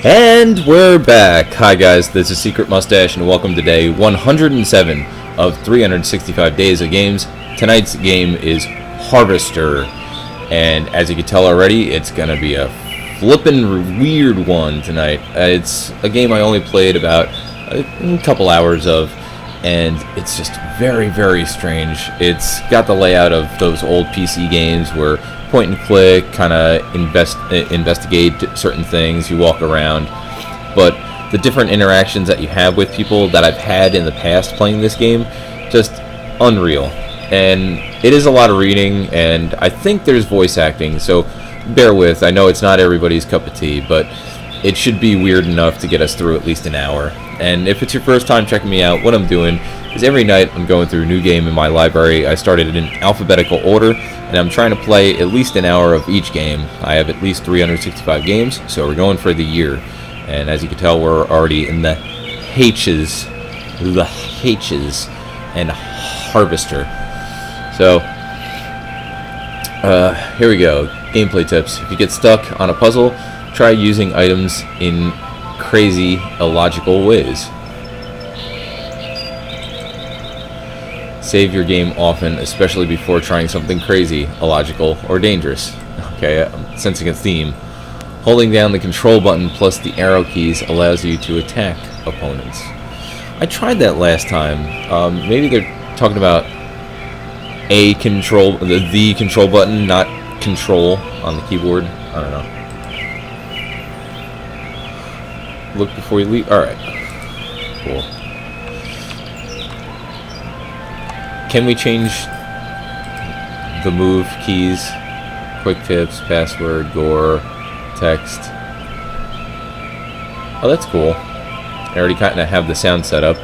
And we're back. Hi guys, this is Secret Mustache and welcome to day 107 of 365 days of games. Tonight's game is Harvester, and as you can tell already, it's gonna be a flippin' weird one tonight. It's a game I only played about a couple hours of, and it's just very, very strange. It's got the layout of those old PC games where point and click, kind of investigate certain things, you walk around, but the different interactions that you have with people that I've had in the past playing this game, just unreal. And it is a lot of reading, and I think there's voice acting, so bear with. I know it's not everybody's cup of tea, but it should be weird enough to get us through at least an hour. And if it's your first time checking me out, what I'm doing is every night I'm going through a new game in my library. I started it in alphabetical order, and I'm trying to play at least an hour of each game. I have at least 365 games, so we're going for the year. And as you can tell, we're already in the H's and Harvester. So, here we go. Gameplay tips. If you get stuck on a puzzle, try using items in crazy, illogical ways. Save your game often, especially before trying something crazy, illogical, or dangerous. Okay, I'm sensing a theme. Holding down the control button plus the arrow keys allows you to attack opponents. I tried that last time. Maybe they're talking about the control button, not control on the keyboard. I don't know. Look before you leave. Alright. Cool. Can we change the move keys? Quick tips, password, gore, text. Oh, that's cool. I already kind of have the sound set up.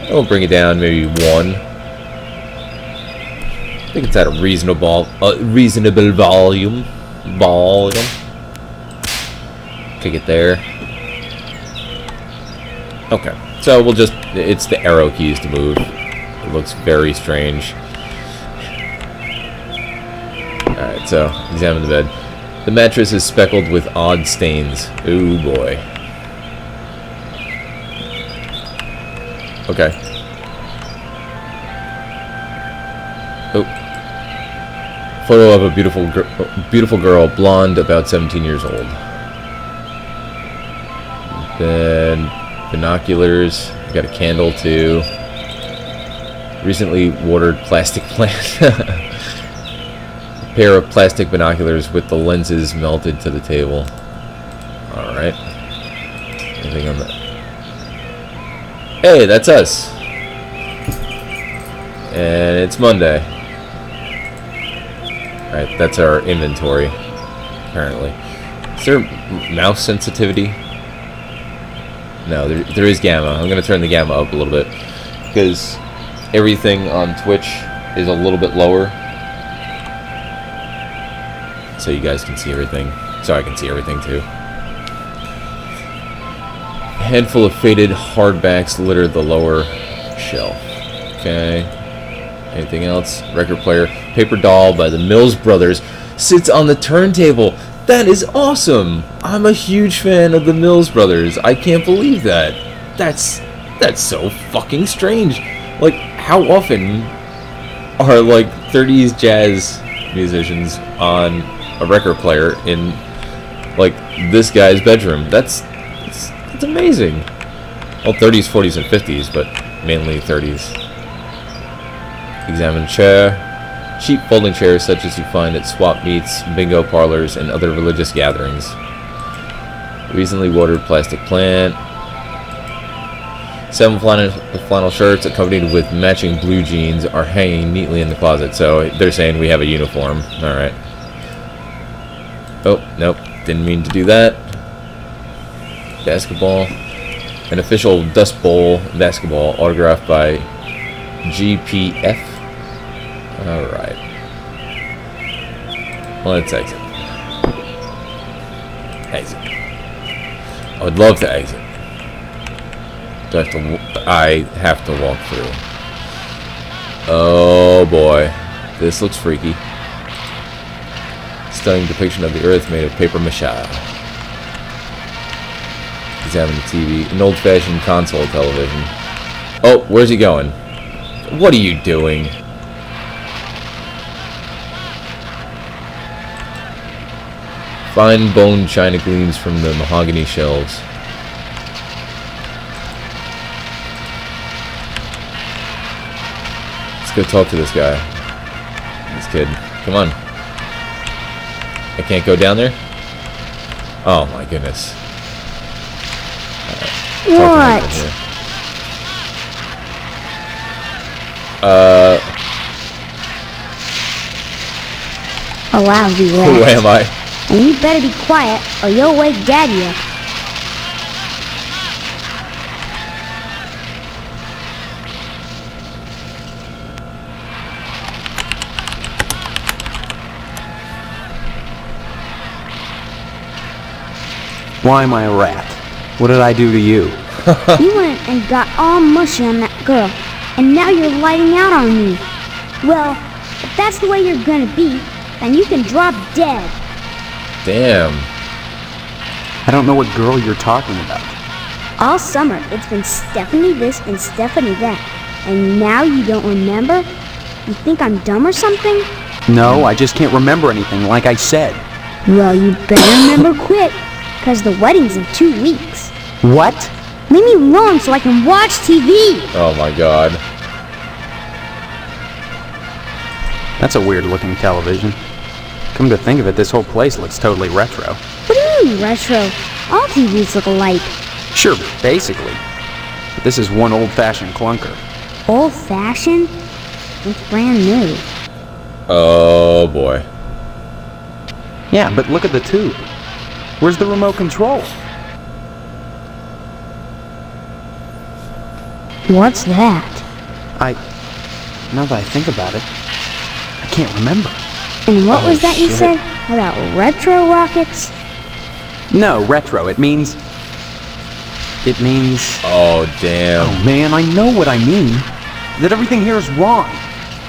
I'll bring it down maybe 1. I think it's at a reasonable volume. Kick it there. Okay, so we'll just, it's the arrow keys to move. It looks very strange. Alright, so examine the bed. The mattress is speckled with odd stains. Ooh boy. Okay. Oh. Photo of a beautiful girl, blonde, about 17 years old. Then binoculars. Got a candle too. Recently watered plastic plant. A pair of plastic binoculars with the lenses melted to the table. Alright. Anything on that? Hey, that's us. And it's Monday. Alright, that's our inventory. Apparently. Is there mouse sensitivity? No, there is gamma. I'm going to turn the gamma up a little bit, because everything on Twitch is a little bit lower, so you guys can see everything. So I can see everything too. A handful of faded hardbacks litter the lower shelf. Okay. Anything else? Record player. Paper Doll by the Mills Brothers sits on the turntable. That is awesome! I'm a huge fan of the Mills Brothers. I can't believe that. That's so fucking strange. Like, how often are, like, 30s jazz musicians on a record player in, like, this guy's bedroom? That's amazing. Well, 30s, 40s, and 50s, but mainly 30s. Examine chair. Cheap folding chairs such as you find at swap meets, bingo parlors, and other religious gatherings. Recently watered plastic plant. 7 flannel shirts accompanied with matching blue jeans are hanging neatly in the closet. So they're saying we have a uniform. Alright. Oh, nope. Didn't mean to do that. Basketball. An official Dust Bowl basketball autographed by GPF. Alright. Let's exit. Exit. I would love to exit. I have to walk through. Oh boy. This looks freaky. Stunning depiction of the Earth made of paper mache. examine the TV. An old-fashioned console television. Oh, where's he going? What are you doing? Fine bone china gleams from the mahogany shelves. Let's go talk to this guy. This kid. Come on. I can't go down there? Oh my goodness. What? A lousy rat. Who am I? And you better be quiet or you'll wake Daddy up. Why am I a rat? What did I do to you? You went and got all mushy on that girl, and now you're lighting out on me. Well, if that's the way you're gonna be, then you can drop dead. Damn. I don't know what girl you're talking about. All summer, it's been Stephanie this and Stephanie that. And now you don't remember? You think I'm dumb or something? No, I just can't remember anything, like I said. Well, you better remember quick, because the wedding's in 2 weeks. What? Leave me alone so I can watch TV. Oh my god. That's a weird looking television. Come to think of it, this whole place looks totally retro. What do you mean, retro? All TVs look alike. Sure, basically. But this is one old-fashioned clunker. Old-fashioned? It's brand new. Oh boy. Yeah, but look at the tube. Where's the remote control? What's that? Now that I think about it, I can't remember. And what Oh, was that you shit. said about retro rockets? No, retro, it means... Oh damn. Oh man, I know what I mean. That everything here is wrong.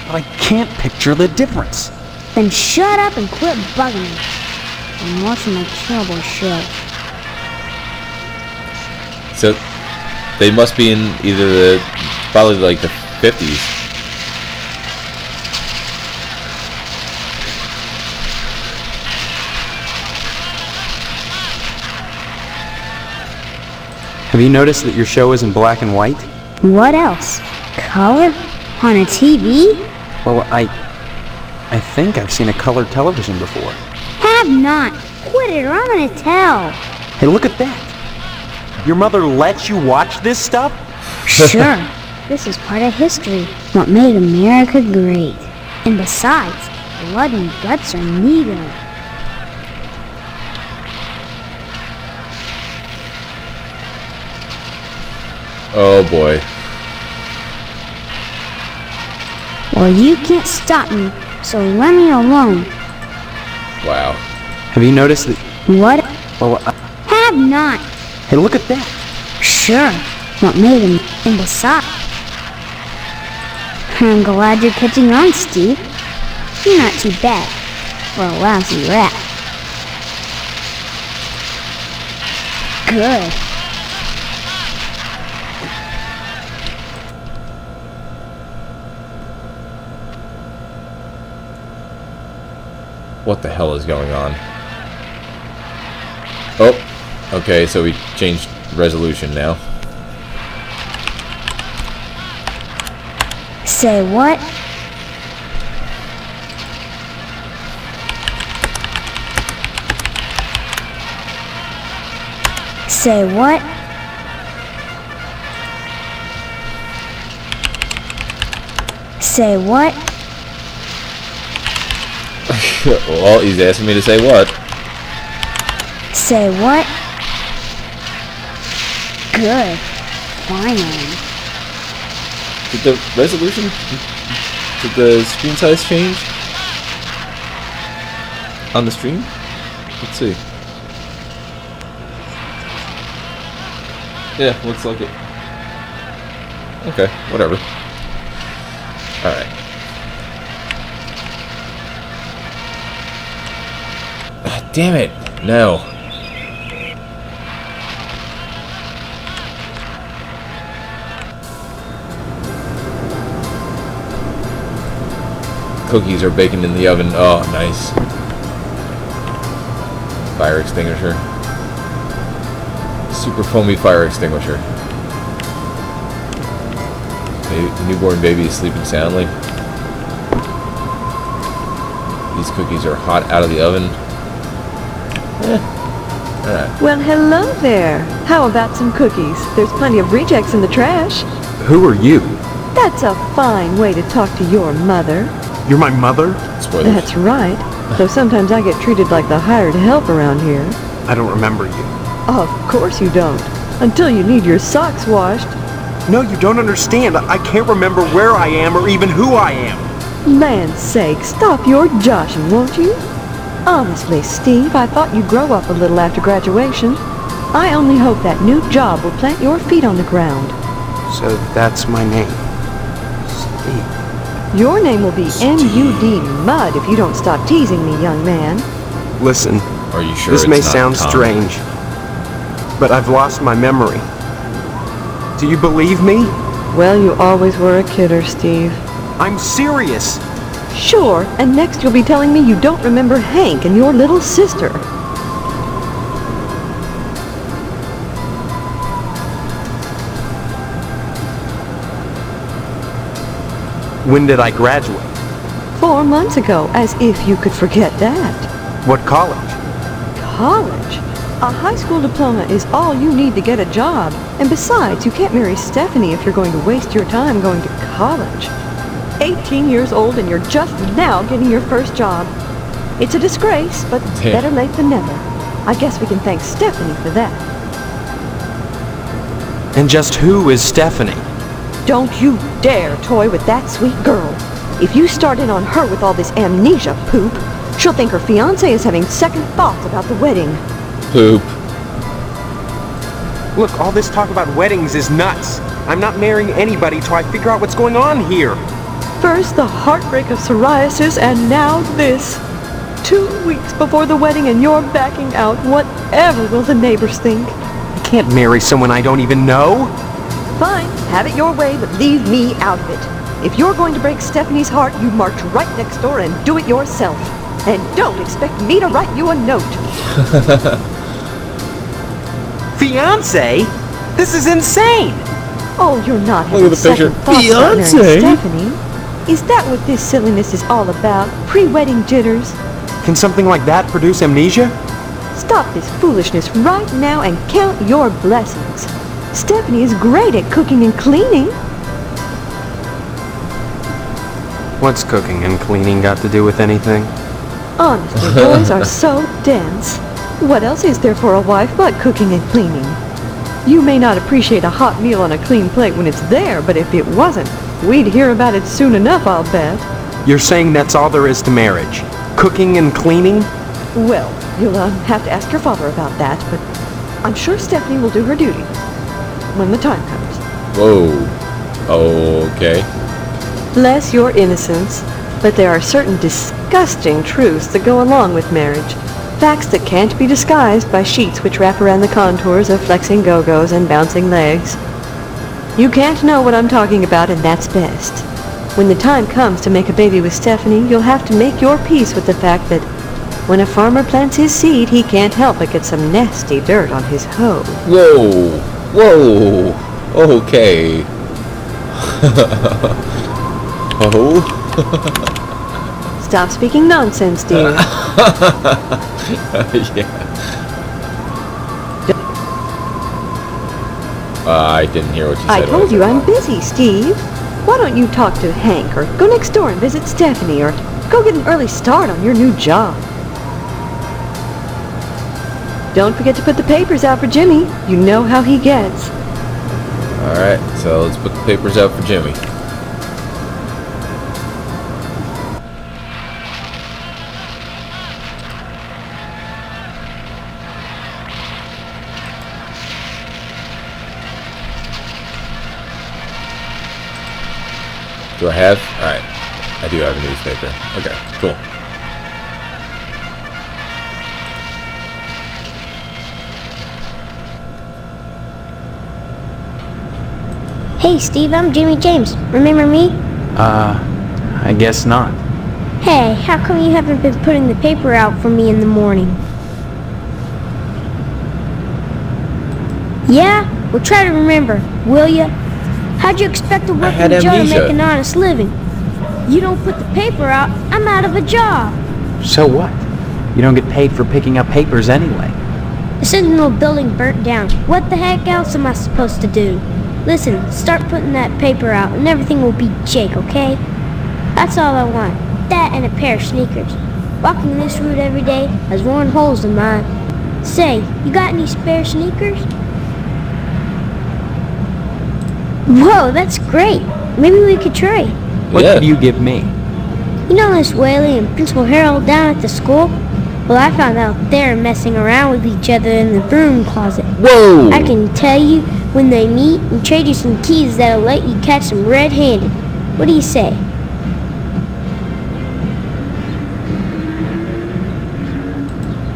But I can't picture the difference. Then shut up and quit bugging me. I'm watching my Cowboy show. So they must be in either the probably like the 50s. Have you noticed that your show is in black and white? What else? Color? On a TV? Well, I think I've seen a colored television before. Have not. Quit it or I'm gonna tell. Hey, look at that. Your mother lets you watch this stuff? Sure. This is part of history. What made America great. And besides, blood and guts are neither. Oh boy. Well, you can't stop me, so let me alone. Wow. Have you noticed that... What? Well, Have not. hey, look at that. Sure. What made him? And besides, I'm glad you're catching on, Steve. You're not too bad for a lousy rat. Good. What the hell is going on? Oh, okay, so we changed resolution now. Say what? Say what? Say what? Well, he's asking me to say what? Say what? Good. Finally. Did the resolution... Did the screen size change? On the stream? Let's see. Yeah, looks like it. Okay, whatever. Alright. Damn it! No. cookies are baking in the oven. Oh, nice. Fire extinguisher. Super foamy fire extinguisher. The newborn baby is sleeping soundly. These cookies are hot out of the oven. Alright. Well, hello there. How about some cookies? There's plenty of rejects in the trash. Who are you? That's a fine way to talk to your mother. You're my mother? Spoilers. That's right. Though sometimes I get treated like the hired help around here. I don't remember you. Of course you don't. Until you need your socks washed. No, you don't understand. I can't remember where I am or even who I am. Land's sake, stop your joshing, won't you? Honestly, Steve, I thought you'd grow up a little after graduation. I only hope that new job will plant your feet on the ground. So that's my name. Steve. Your name will be M.U.D. Mud if you don't stop teasing me, young man. Listen, Are you sure this it's may not sound Tom? strange, but I've lost my memory. Do you believe me? Well, you always were a kidder, Steve. I'm serious. Sure, and next you'll be telling me you don't remember Hank and your little sister. When did I graduate? 4 months ago, as if you could forget that. What college? College? A high school diploma is all you need to get a job. And besides, you can't marry Stephanie if you're going to waste your time going to college. 18 years old and you're just now getting your first job. It's a disgrace, but Yeah. better late than never. I guess we can thank Stephanie for that. And just who is Stephanie? Don't you dare toy with that sweet girl. If you start in on her with all this amnesia poop, she'll think her fiancé is having second thoughts about the wedding. Poop. Look, all this talk about weddings is nuts. I'm not marrying anybody till I figure out what's going on here. First the heartbreak of psoriasis, and now this. 2 weeks before the wedding and you're backing out. Whatever will the neighbors think? I can't marry someone I don't even know. Fine, have it your way, but leave me out of it. If you're going to break Stephanie's heart, you march right next door and do it yourself. And don't expect me to write you a note. Fiance? This is insane. Oh, you're not Look at having the picture. second thoughts about marrying Fiancé? Stephanie. Is that what this silliness is all about? Pre-wedding jitters? Can something like that produce amnesia? Stop this foolishness right now and count your blessings. Stephanie is great at cooking and cleaning. What's cooking and cleaning got to do with anything? Honestly, boys are so dense. What else is there for a wife but cooking and cleaning? You may not appreciate a hot meal on a clean plate when it's there, but if it wasn't, we'd hear about it soon enough, I'll bet. You're saying that's all there is to marriage? Cooking and cleaning? Well, you'll have to ask your father about that, but I'm sure Stephanie will do her duty when the time comes. Whoa. Okay. Bless your innocence, but there are certain disgusting truths that go along with marriage. Facts that can't be disguised by sheets which wrap around the contours of flexing go-go's and bouncing legs. You can't know what I'm talking about, and that's best. When the time comes to make a baby with Stephanie, you'll have to make your peace with the fact that when a farmer plants his seed, he can't help but get some nasty dirt on his hoe. Whoa. Whoa. Okay. Oh. Stop speaking nonsense, dear. Yeah. I didn't hear what you said. I when told you said I'm that. busy, Steve. Why don't you talk to Hank, or go next door and visit Stephanie, or go get an early start on your new job? Don't forget to put the papers out for Jimmy. You know how he gets. Alright, so let's put the papers out for Jimmy. Do I have? Alright. I do have a newspaper. Okay, cool. Hey, Steve, I'm Jimmy James. Remember me? I guess not. Hey, how come you haven't been putting the paper out for me in the morning? Yeah? Well, try to remember, will ya? How'd you expect a working had Joe to amnesia. make an honest living? You don't put the paper out, I'm out of a job. So what? You don't get paid for picking up papers anyway. The Sentinel building burnt down. What the heck else am I supposed to do? Listen, start putting that paper out and everything will be Jake, okay? That's all I want. That and a pair of sneakers. Walking this route every day has worn holes in mine. Say, you got any spare sneakers? Whoa, that's great. Maybe we could trade. What Yeah. could you give me? You know Miss Whaley and Principal Harold down at the school? Well, I found out they're messing around with each other in the broom closet. Whoa! I can tell you when they meet and trade you some keys that'll let you catch them red-handed. What do you say?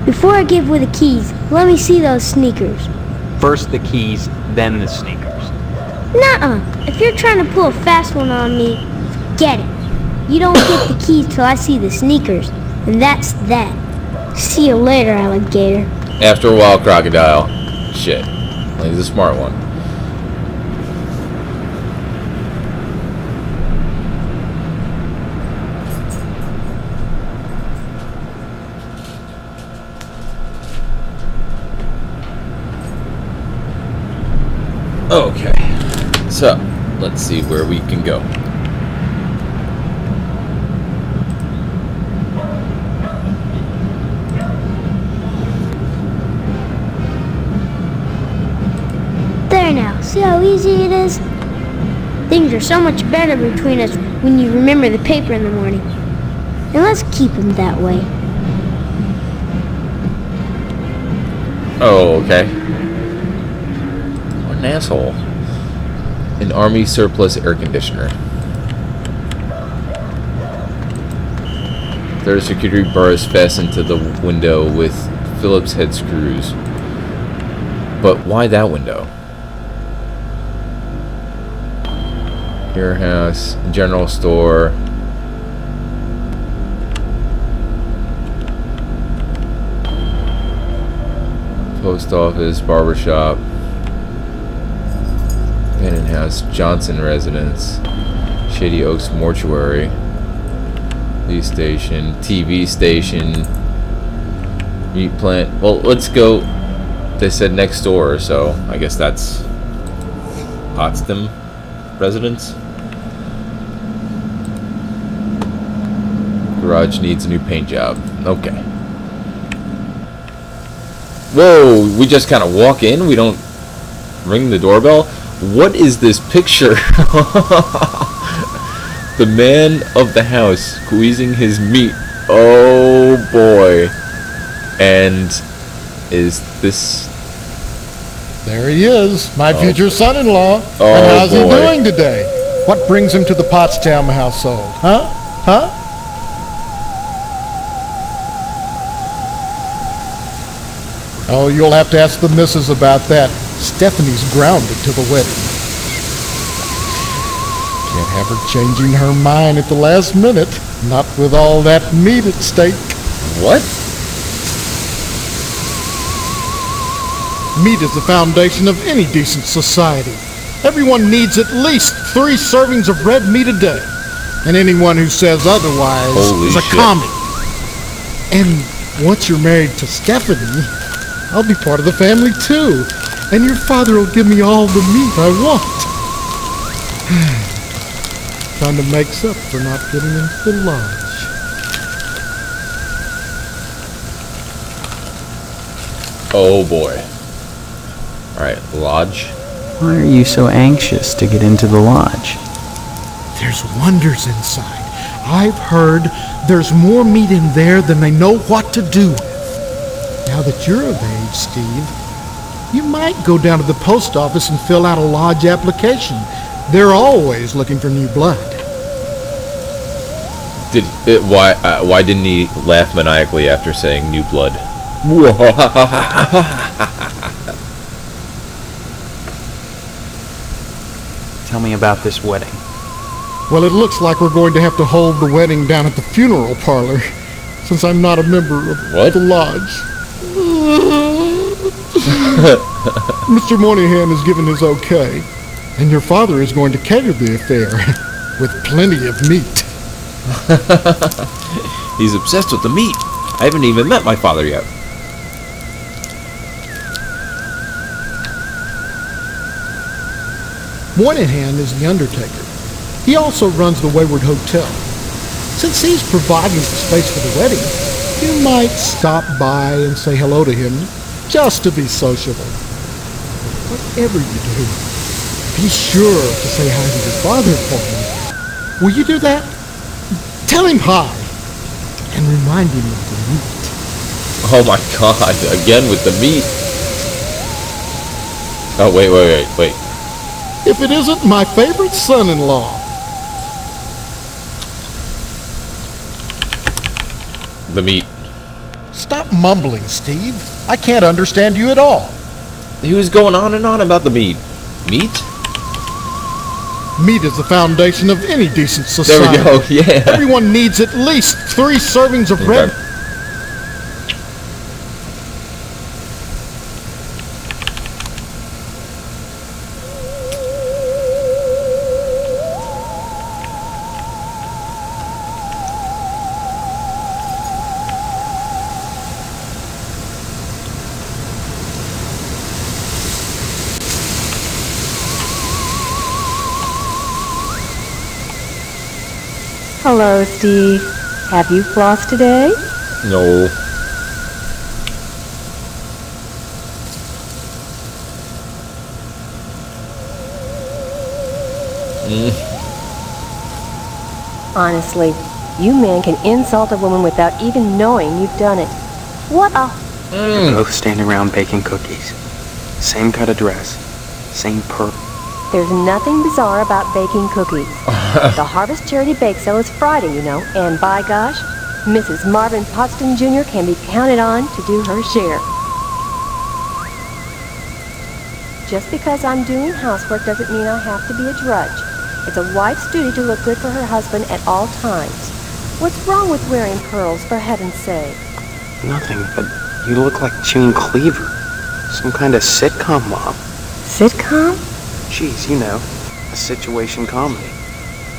Before I give away the keys, let me see those sneakers. First the keys, then the sneakers. Nuh-uh. If you're trying to pull a fast one on me, forget it. You don't get the keys till I see the sneakers, and that's that. See you later, alligator. After a while, Crocodile. Shit. Well, he's a smart one. Okay. So, let's see where we can go. There now, see how easy it is? Things are so much better between us when you remember the paper in the morning. And let's keep them that way. Oh, okay. What an asshole. An army surplus air conditioner. Third security bars fastened to the window with Phillips head screws. But why that window? Warehouse, general store. Post office, barber shop. Abandoned house, Johnson residence. Shady Oaks mortuary. Police station, TV station. Meat plant. Well, let's go. They said next door, so I guess that's Potsdam residence. Garage needs a new paint job. Okay. Whoa, we just kind of walk in? We don't ring the doorbell? What is this picture? The man of the house squeezing his meat. Oh boy. And is this... There he is, my future son-in-law. Oh, and how's he boy. doing today? What brings him to the Potsdam household? Huh? Huh? Oh, you'll have to ask the missus about that. Stephanie's grounded to the wedding. Can't have her changing her mind at the last minute. Not with all that meat at stake. What? Meat is the foundation of any decent society. Everyone needs at least 3 servings of red meat a day. And anyone who says otherwise Holy is a shit. commie. And once you're married to Stephanie, I'll be part of the family too. And your father will give me all the meat I want. Kind of makes up for not getting into the lodge. Oh boy. Alright, lodge. Why are you so anxious to get into the lodge? There's wonders inside. I've heard there's more meat in there than they know what to do with. Now that you're of age, Steve, you might go down to the post office and fill out a lodge application. They're always looking for new blood. Why didn't he laugh maniacally after saying new blood? Tell me about this wedding. Well, it looks like we're going to have to hold the wedding down at the funeral parlor, since I'm not a member of What? the lodge. Mr. Moynihan has given his okay, and your father is going to cater the affair with plenty of meat. He's obsessed with the meat. I haven't even met my father yet. Moynihan is the undertaker. He also runs the Wayward Hotel. Since he's providing the space for the wedding, you might stop by and say hello to him, just to be sociable. Whatever you do, be sure to say hi to your father for me. Will you do that? Tell him hi, and remind him of the meat. Oh my god, again with the meat. Oh, wait. If it isn't my favorite son-in-law. The meat. Stop mumbling, Steve. I can't understand you at all. He was going on and on about the meat. Meat? Meat is the foundation of any decent There society. we go, yeah. Everyone needs at least 3 servings of red. Okay. Hello, Steve. Have you flossed today? No. Honestly, you men can insult a woman without even knowing you've done it. What a... You're both standing around baking cookies. Same cut of dress. Same perk. There's nothing bizarre about baking cookies. The Harvest Charity Bake Sale is Friday, you know, and by gosh, Mrs. Marvin Potsdam Jr. can be counted on to do her share. Just because I'm doing housework doesn't mean I have to be a drudge. It's a wife's duty to look good for her husband at all times. What's wrong with wearing pearls, for heaven's sake? Nothing, but you look like June Cleaver. Some kind of sitcom mom. Sitcom? Geez, you know, a situation comedy.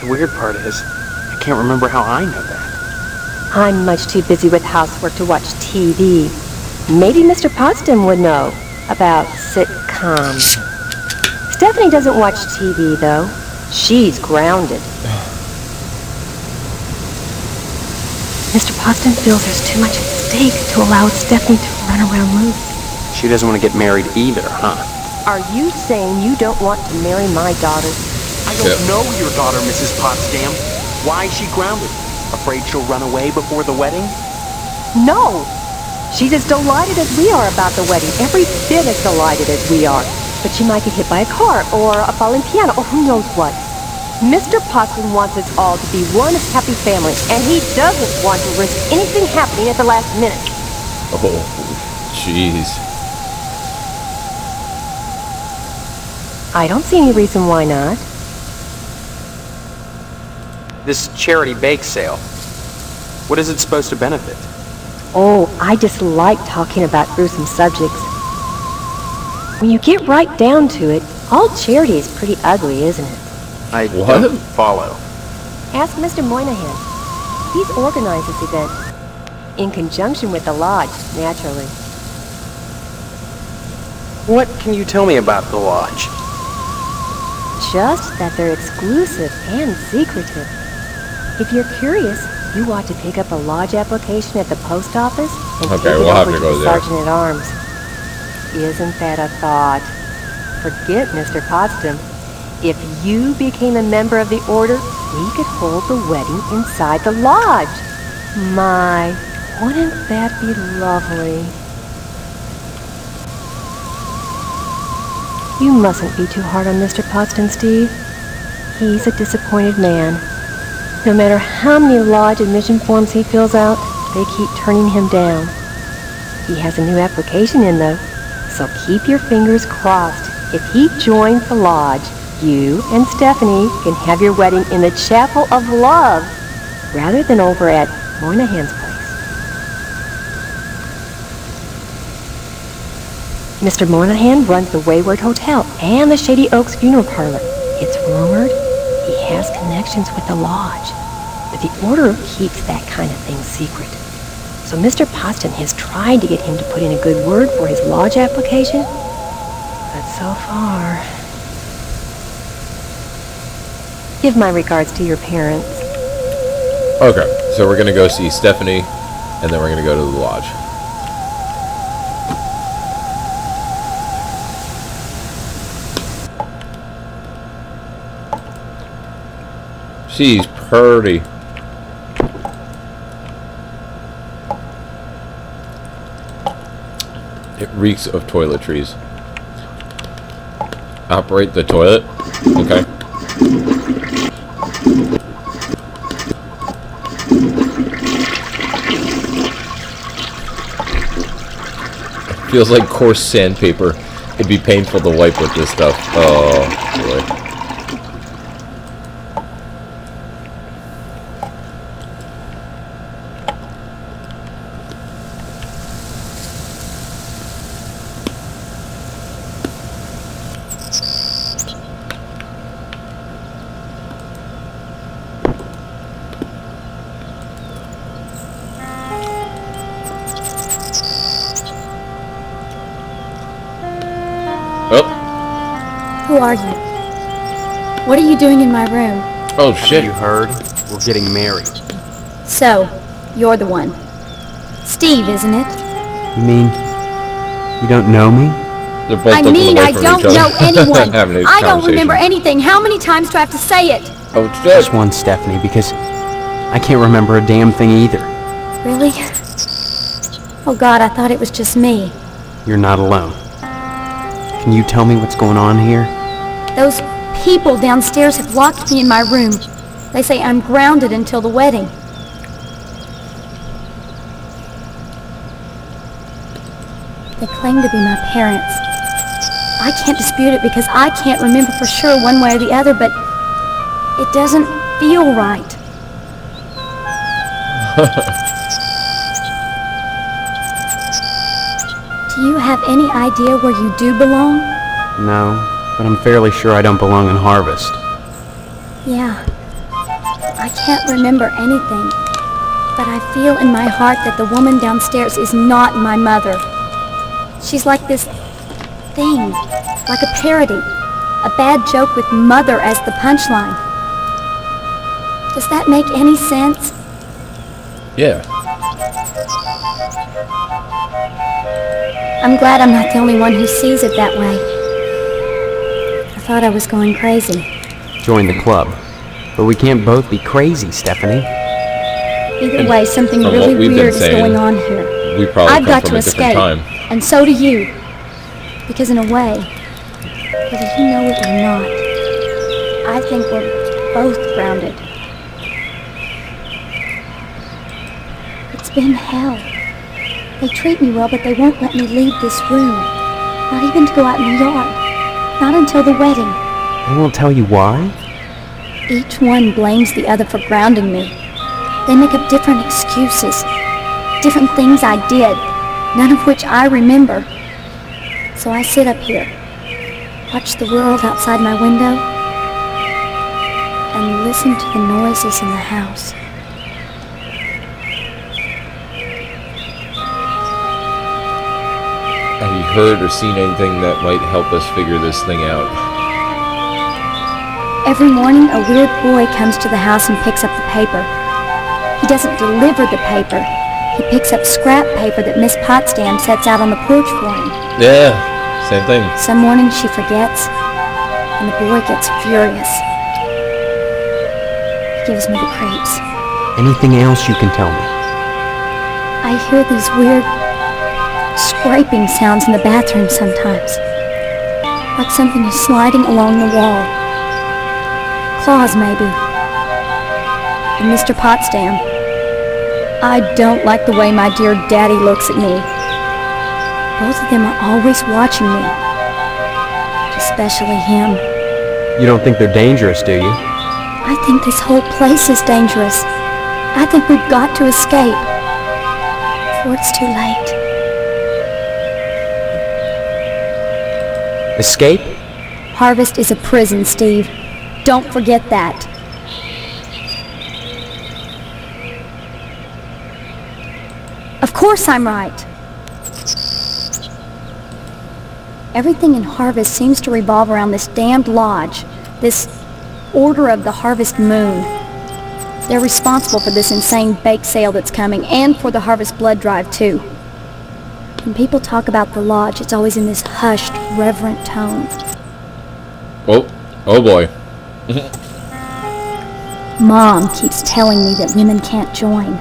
The weird part is, I can't remember how I know that. I'm much too busy with housework to watch TV. Maybe Mr. Potsdam would know about sitcoms. Stephanie doesn't watch TV, though. She's grounded. Mr. Potsdam feels there's too much at stake to allow Stephanie to run around loose. She doesn't want to get married either, huh? Are you saying you don't want to marry my daughter? I don't know your daughter, Mrs. Potsdam. Why is she grounded? Afraid she'll run away before the wedding? No! She's as delighted as we are about the wedding, every bit as delighted as we are. But she might get hit by a car, or a falling piano, or who knows what. Mr. Potsdam wants us all to be one happy family, and he doesn't want to risk anything happening at the last minute. Oh, jeez. I don't see any reason why not. This charity bake sale. What is it supposed to benefit? Oh, I just like talking about gruesome subjects. When you get right down to it, all charity is pretty ugly, isn't it? I What? don't follow. Ask Mr. Moynihan. He's organized this event. In conjunction with the lodge, naturally. What can you tell me about the lodge? Just that they're exclusive and secretive. If you're curious, you ought to pick up a lodge application at the post office and Okay, take it we'll have over to to go the there. sergeant at arms. Isn't that a thought? Forget Mr. Potsdam. If you became a member of the order, we could hold the wedding inside the lodge. My, wouldn't that be lovely? You mustn't be too hard on Mr. Potsdam, Steve. He's a disappointed man. No matter how many lodge admission forms he fills out, they keep turning him down. He has a new application in, though, so keep your fingers crossed. If he joins the lodge, you and Stephanie can have your wedding in the Chapel of Love rather than over at Moynihan's place. Mr. Moynihan runs the Wayward Hotel and the Shady Oaks Funeral Parlor. It's rumored he has connections with the lodge, but the order keeps that kind of thing secret. So Mr. Potsdam has tried to get him to put in a good word for his lodge application, but so far... Give my regards to your parents. Okay, so we're gonna go see Stephanie, and then we're gonna go to the lodge. She's pretty. It reeks of toiletries. Operate the toilet? Okay. Feels like coarse sandpaper. It'd be painful to wipe with this stuff. Oh, boy. Who are you? What are you doing in my room? Oh, Have shit. you heard? We're getting married. So, you're the one. Steve, isn't it? You mean you don't know me? They're both I looking mean, away I from don't each other. know anyone. Having a I don't conversation. remember anything. How many times do I have to say it? Oh, Just shit. one, Stephanie, because I can't remember a damn thing either. Really? Oh God, I thought it was just me. You're not alone. Can you tell me what's going on here? Those people downstairs have locked me in my room. They say I'm grounded until the wedding. They claim to be my parents. I can't dispute it because I can't remember for sure one way or the other, but it doesn't feel right. Do you have any idea where you do belong? No, but I'm fairly sure I don't belong in Harvest. Yeah. I can't remember anything, but I feel in my heart that the woman downstairs is not my mother. She's like this thing, like a parody, a bad joke with mother as the punchline. Does that make any sense? Yeah. I'm glad I'm not the only one who sees it that way. I thought I was going crazy. Join the club. But we can't both be crazy, Stephanie. Either And way, something from really what we've been weird is saying, going on here. We probably I've come got from to a different escape, time. and so do you. Because in a way, whether you know it or not, I think we're both grounded. It's been hell. They treat me well, but they won't let me leave this room. Not even to go out in the yard. Not until the wedding. They won't tell you why? Each one blames the other for grounding me. They make up different excuses. Different things I did, none of which I remember. So I sit up here, watch the world outside my window, and listen to the noises in the house. Have you heard or seen anything that might help us figure this thing out? Every morning, a weird boy comes to the house and picks up the paper. He doesn't deliver the paper. He picks up scrap paper that Miss Potsdam sets out on the porch for him. Yeah, same thing. Some mornings she forgets, and the boy gets furious. He gives me the creeps. Anything else you can tell me? I hear these weird scraping sounds in the bathroom sometimes. Like something is sliding along the wall. Claws, maybe. And Mr. Potsdam. I don't like the way my dear daddy looks at me. Both of them are always watching me. But especially him. You don't think they're dangerous, do you? I think this whole place is dangerous. I think we've got to escape. Before it's too late. Escape? Harvest is a prison, Steve. Don't forget that. Of course I'm right. Everything in Harvest seems to revolve around this damned lodge, this Order of the Harvest Moon. They're responsible for this insane bake sale that's coming, and for the Harvest Blood Drive, too. When people talk about the lodge, it's always in this hushed, reverent tone. Oh boy. Mom keeps telling me that women can't join,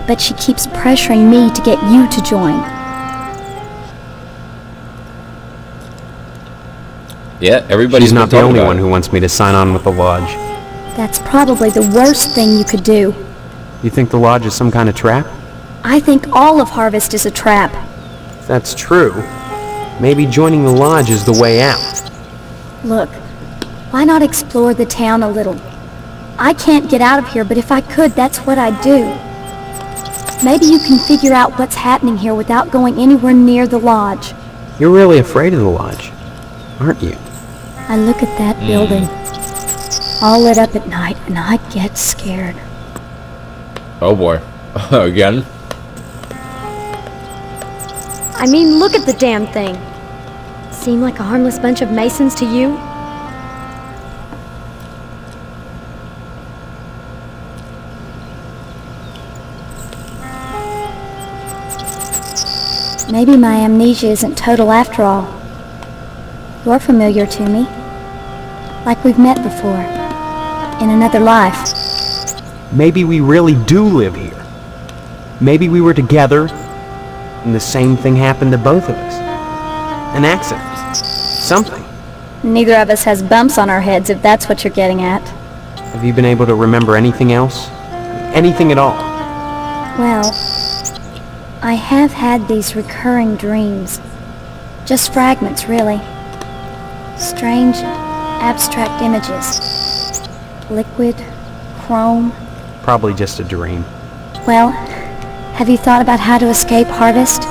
but she keeps pressuring me to get you to join. Yeah, everybody's She's not the been talking only about one it. who wants me to sign on with the lodge. That's probably the worst thing you could do. You think the lodge is some kind of trap? I think all of Harvest is a trap. If that's true, maybe joining the lodge is the way out. Look, why not explore the town a little? I can't get out of here, but if I could, that's what I'd do. Maybe you can figure out what's happening here without going anywhere near the lodge. You're really afraid of the lodge, aren't you? I look at that building, all lit up at night, and I get scared. Oh boy. Again? I mean, look at the damn thing. Seem like a harmless bunch of Masons to you? Maybe my amnesia isn't total after all. You're familiar to me. Like we've met before. In another life. Maybe we really do live here. Maybe we were together, and the same thing happened to both of us. An accident. Something. Neither of us has bumps on our heads, if that's what you're getting at. Have you been able to remember anything else? Anything at all? Well, I have had these recurring dreams. Just fragments, really. Strange, abstract images. Liquid, chrome. Probably just a dream. Well, have you thought about how to escape Harvest?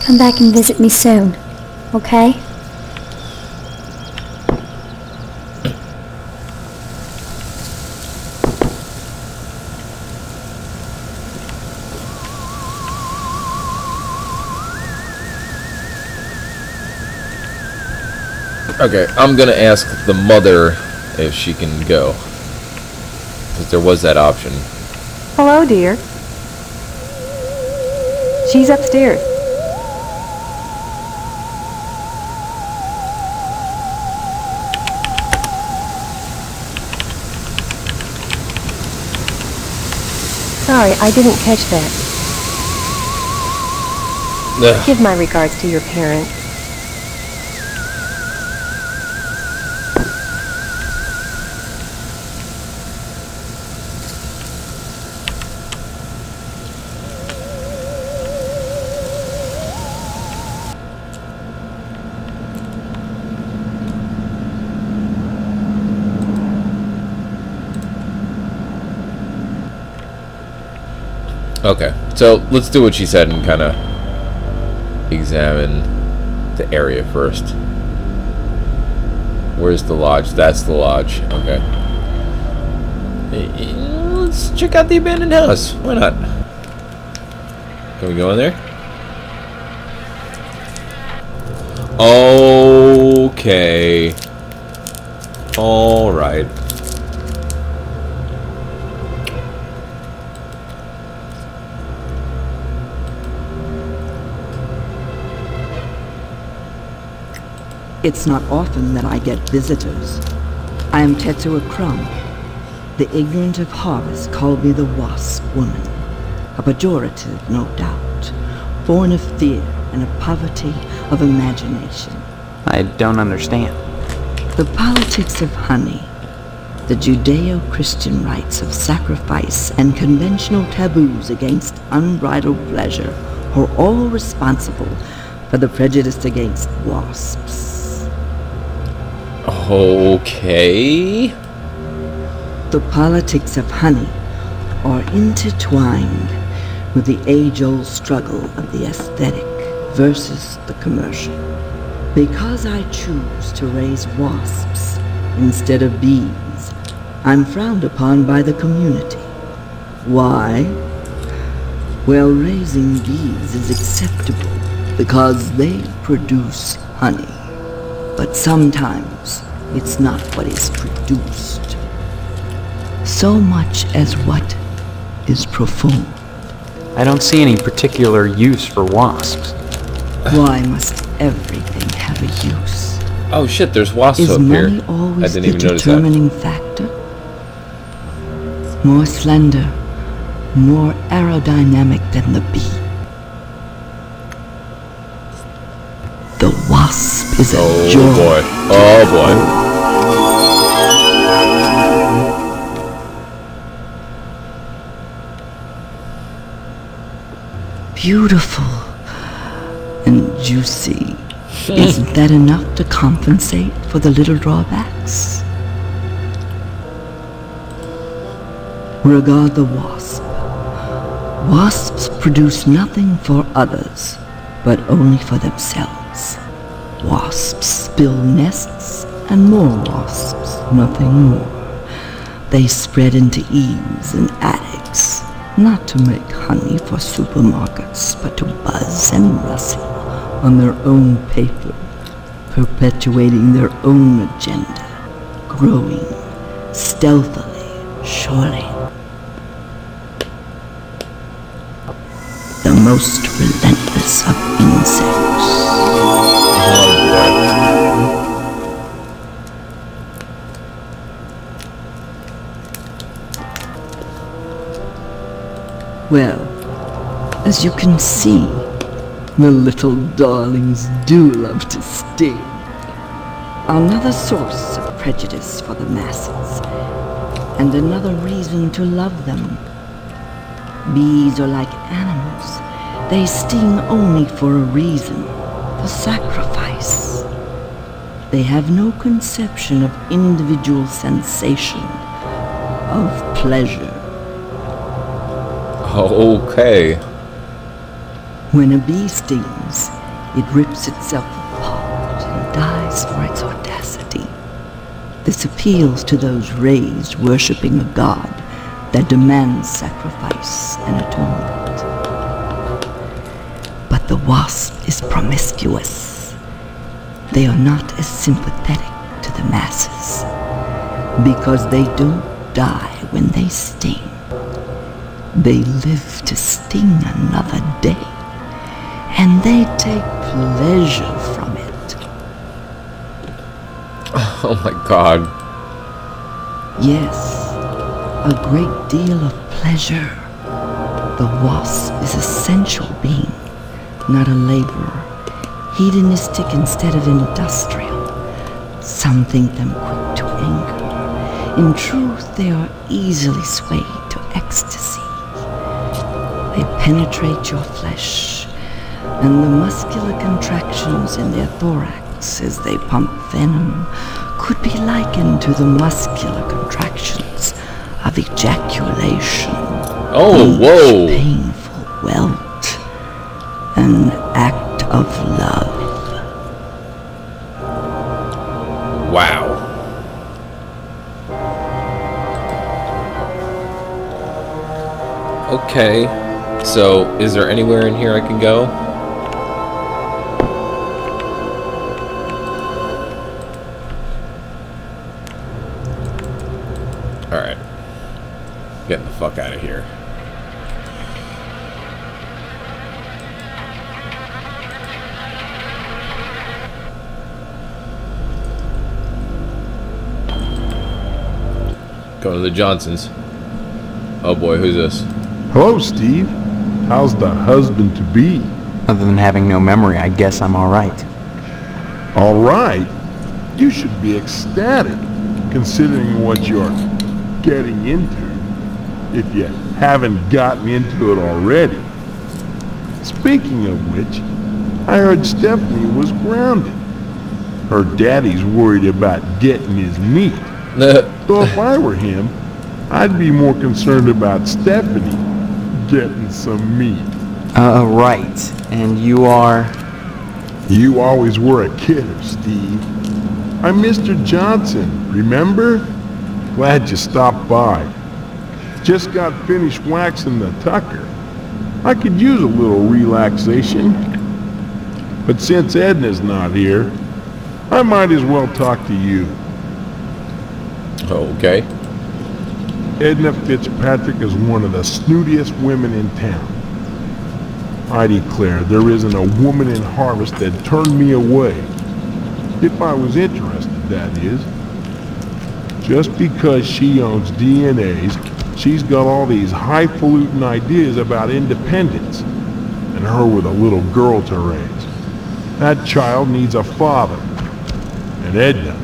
Come back and visit me soon, okay? Okay, I'm gonna ask the mother if she can go. Because there was that option. Hello, dear. She's upstairs. Sorry, I didn't catch that. Ugh. Give my regards to your parents. Okay, so let's do what she said and kind of examine the area first. Where's the lodge? That's the lodge. Okay. Let's check out the abandoned house. Why not? Can we go in there? Okay. All right. It's not often that I get visitors. I am Tetsuo Crumb. The ignorant of Harvest call me the Wasp Woman. A pejorative, no doubt, born of fear and a poverty of imagination. I don't understand. The politics of honey, the Judeo-Christian rites of sacrifice and conventional taboos against unbridled pleasure are all responsible for the prejudice against wasps. Okay. The politics of honey are intertwined with the age-old struggle of the aesthetic versus the commercial. Because I choose to raise wasps instead of bees, I'm frowned upon by the community. Why? Well, raising bees is acceptable because they produce honey. But sometimes it's not what is produced, so much as what is performed. I don't see any particular use for wasps. Why must everything have a use? Oh shit, there's wasps Is up here. money I always didn't the even notice that. determining factor? More slender, more aerodynamic than the bee. The wasp is a joy. Oh boy. Oh boy. Beautiful and juicy. Isn't that enough to compensate for the little drawbacks? Regard the wasp. Wasps produce nothing for others, but only for themselves. Wasps build nests and more wasps, nothing more. They spread into eaves and attics, not to make honey for supermarkets, but to buzz and rustle on their own paper, perpetuating their own agenda, growing stealthily, surely. The most relentless of insects. Well, as you can see, the little darlings do love to sting. Another source of prejudice for the masses, and another reason to love them. Bees are like animals. They sting only for a reason, for sacrifice. They have no conception of individual sensation, of pleasure. Okay. When a bee stings, it rips itself apart and dies for its audacity. This appeals to those raised worshipping a god that demands sacrifice and atonement. But the wasp is promiscuous. They are not as sympathetic to the masses, because they don't die when they sting. They live to sting another day, and they take pleasure from it. Oh my god. Yes, a great deal of pleasure. The wasp is a sensual being, not a laborer, hedonistic instead of industrial. Some think them quick to anger. In truth, they are easily swayed to ecstasy. They penetrate your flesh, and the muscular contractions in their thorax as they pump venom could be likened to the muscular contractions of ejaculation. Oh, whoa. Painful welt, an act of love. Wow. Okay. So, is there anywhere in here I can go? Alright. Getting the fuck out of here. Going to the Johnsons. Oh boy, who's this? Hello, Steve. How's the husband-to-be? Other than having no memory, I guess I'm alright. All right. You should be ecstatic, considering what you're getting into, if you haven't gotten into it already. Speaking of which, I heard Stephanie was grounded. Her daddy's worried about getting his meat. So if I were him, I'd be more concerned about Stephanie getting some meat. Right. And you are? You always were a kidder, Steve. I'm Mr. Johnson, remember? Glad you stopped by. Just got finished waxing the Tucker. I could use a little relaxation. But since Edna's not here, I might as well talk to you. Okay. Edna Fitzpatrick is one of the snootiest women in town. I declare there isn't a woman in Harvest that turned me away. If I was interested, that is. Just because she owns DNAs, she's got all these highfalutin ideas about independence, and her with a little girl to raise. That child needs a father. And Edna,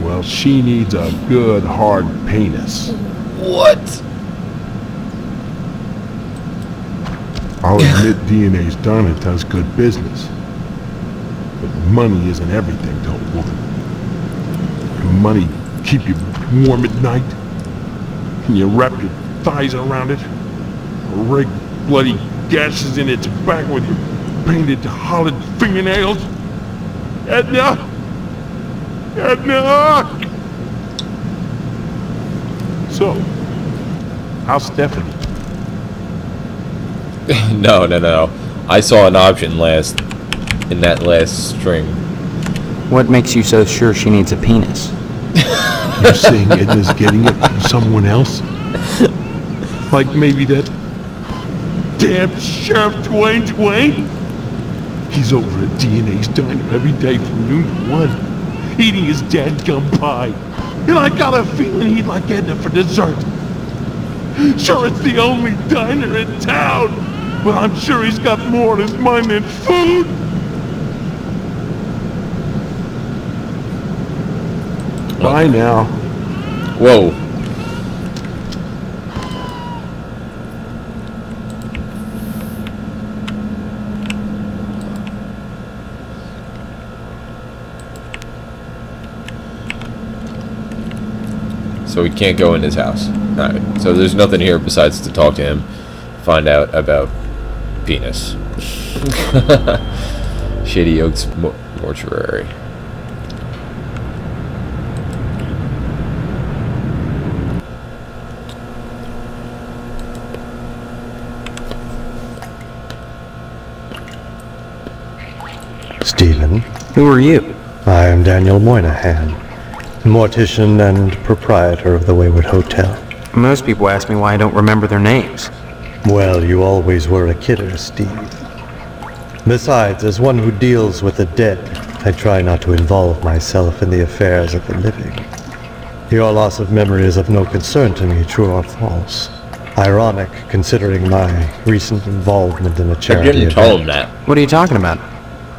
well, she needs a good, hard penis. What? I'll admit DNA's done and does good business. But money isn't everything to a woman. Can money keep you warm at night? Can you wrap your thighs around it? Or rake bloody gashes in its back with your painted hollowed fingernails? Edna! Edna! So, how's Stephanie? No. I saw an option in that last string. What makes you so sure she needs a penis? You're saying Edna's getting it from someone else? Like maybe that damn Sheriff Twain? He's over at DNA's diner every day from noon to 1, eating his dadgum pie. And I got a feeling he'd like Edna for dessert. Sure, it's the only diner in town, but I'm sure he's got more on his mind than food. Bye now. Whoa. So we can't go in his house. Alright, so there's nothing here besides to talk to him, find out about penis. Shady Oaks Mortuary. Stephen. Who are you? I am Daniel Moynihan, mortician and proprietor of the Wayward Hotel. Most people ask me why I don't remember their names. Well, you always were a kidder, Steve. Besides, as one who deals with the dead, I try not to involve myself in the affairs of the living. Your loss of memory is of no concern to me, true or false. Ironic, considering my recent involvement in a charity event. I didn't tell him that. What are you talking about?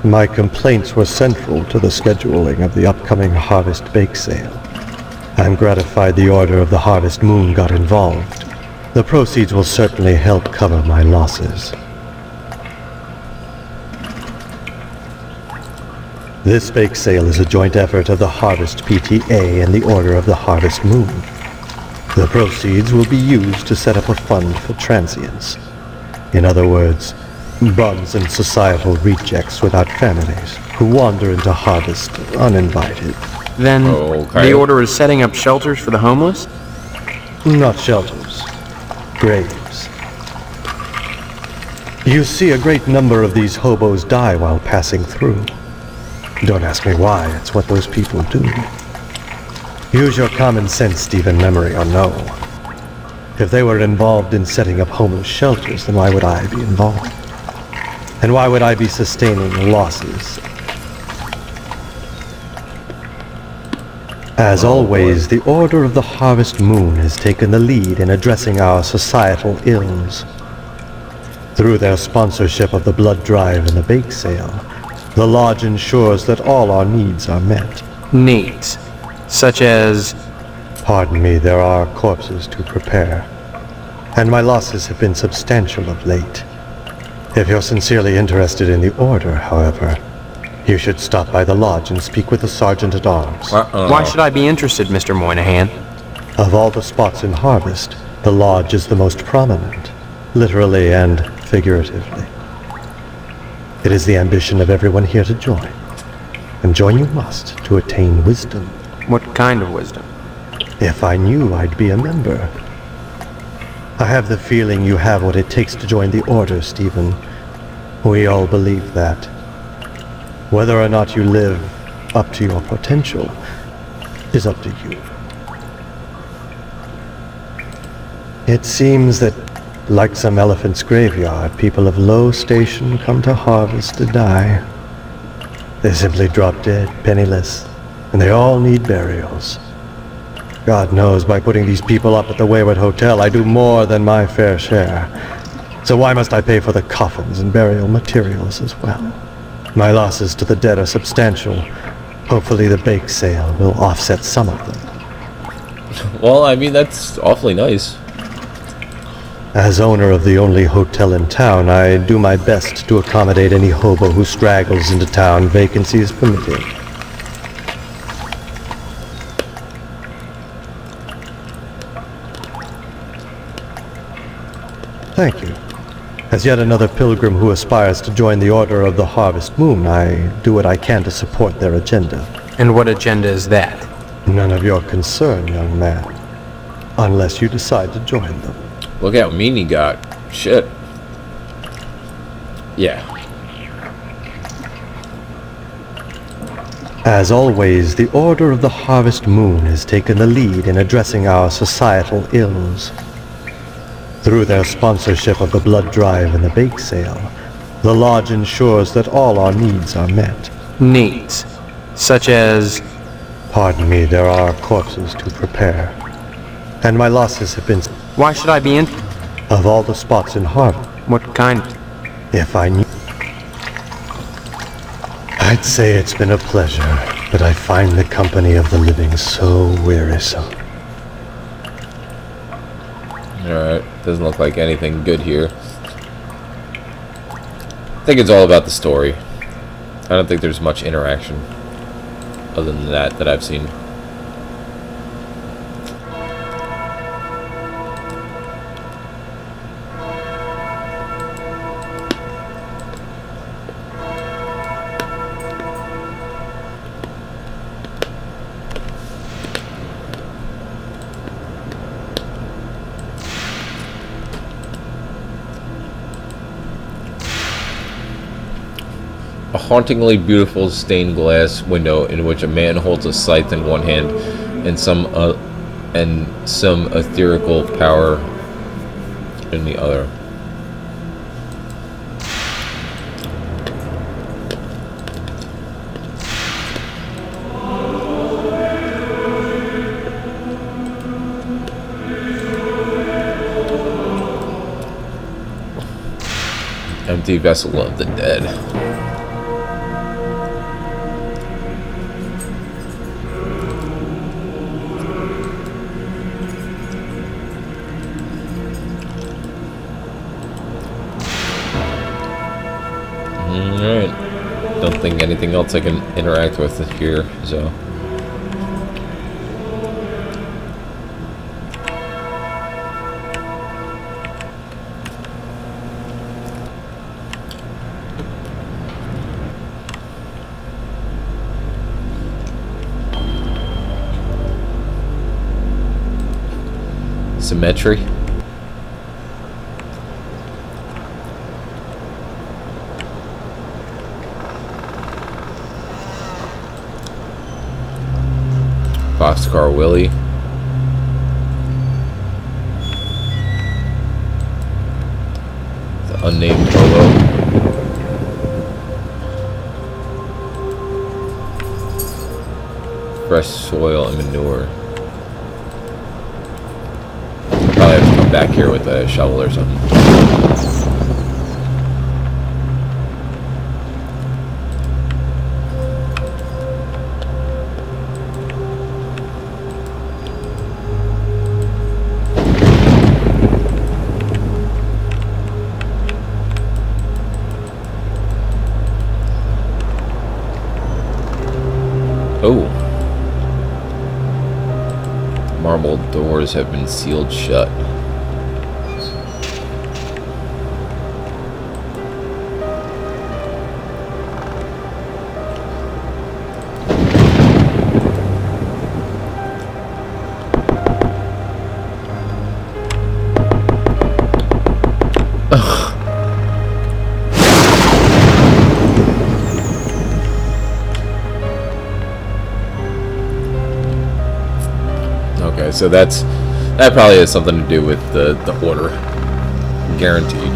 My complaints were central to the scheduling of the upcoming Harvest Bake Sale. I'm gratified the Order of the Harvest Moon got involved. The proceeds will certainly help cover my losses. This bake sale is a joint effort of the Harvest PTA and the Order of the Harvest Moon. The proceeds will be used to set up a fund for transients. In other words, bums and societal rejects without families who wander into Harvest uninvited. Then the Order is setting up shelters for the homeless? Not shelters. Graves. You see, a great number of these hobos die while passing through. Don't ask me why, it's what those people do. Use your common sense, Stephen, memory or no. If they were involved in setting up homeless shelters, then why would I be involved? And why would I be sustaining losses? As always, the Order of the Harvest Moon has taken the lead in addressing our societal ills. Through their sponsorship of the blood drive and the bake sale, the lodge ensures that all our needs are met. Needs? Such as? Pardon me, there are corpses to prepare. And my losses have been substantial of late. If you're sincerely interested in the Order, however, you should stop by the lodge and speak with the Sergeant-at-Arms. Why should I be interested, Mr. Moynihan? Of all the spots in Harvest, the lodge is the most prominent, literally and figuratively. It is the ambition of everyone here to join, and join you must to attain wisdom. What kind of wisdom? If I knew, I'd be a member. I have the feeling you have what it takes to join the Order, Stephen. We all believe that. Whether or not you live up to your potential is up to you. It seems that, like some elephant's graveyard, people of low station come to Harvest to die. They simply drop dead, penniless, and they all need burials. God knows, by putting these people up at the Wayward Hotel, I do more than my fair share. So why must I pay for the coffins and burial materials as well? My losses to the dead are substantial. Hopefully the bake sale will offset some of them. Well, I mean, that's awfully nice. As owner of the only hotel in town, I do my best to accommodate any hobo who straggles into town, vacancies permitting. Thank you. As yet another pilgrim who aspires to join the Order of the Harvest Moon, I do what I can to support their agenda. And what agenda is that? None of your concern, young man. Unless you decide to join them. Look how mean he got. Shit. Yeah. As always, the Order of the Harvest Moon has taken the lead in addressing our societal ills. Through their sponsorship of the blood drive and the bake sale, the lodge ensures that all our needs are met. Needs? Such as? Pardon me, there are corpses to prepare. And my losses have been... Why should I be in? Of all the spots in Harvard. What kind? If I knew... I'd say it's been a pleasure, but I find the company of the living so wearisome. Alright, doesn't look like anything good here. I think it's all about the story. I don't think there's much interaction other than that I've seen. A hauntingly beautiful stained glass window in which a man holds a scythe in one hand and some ethereal power in the other. Empty vessel of the dead. Alright. Don't think anything else I can interact with here, so. Symmetry. Boxcar Willie. The unnamed hobo. Fresh soil and manure. Probably have to come back here with a shovel or something. doors have been sealed shut. Okay, so that probably has something to do with the order. Guaranteed.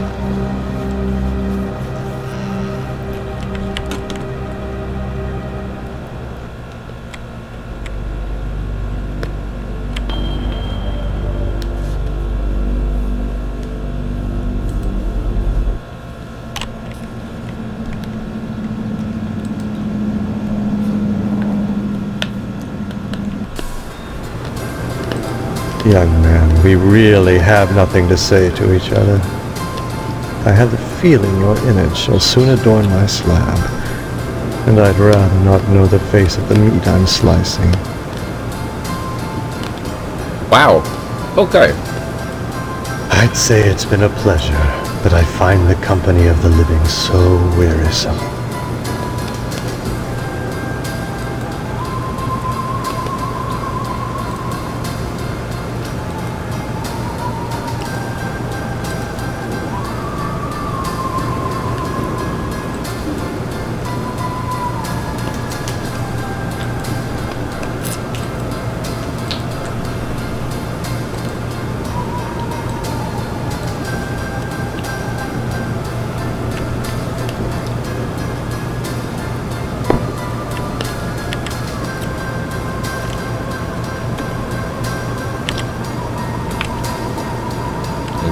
Young man, we really have nothing to say to each other. I have the feeling your image shall soon adorn my slab, and I'd rather not know the face of the meat I'm slicing. Wow. Okay. I'd say it's been a pleasure, but I find the company of the living so wearisome.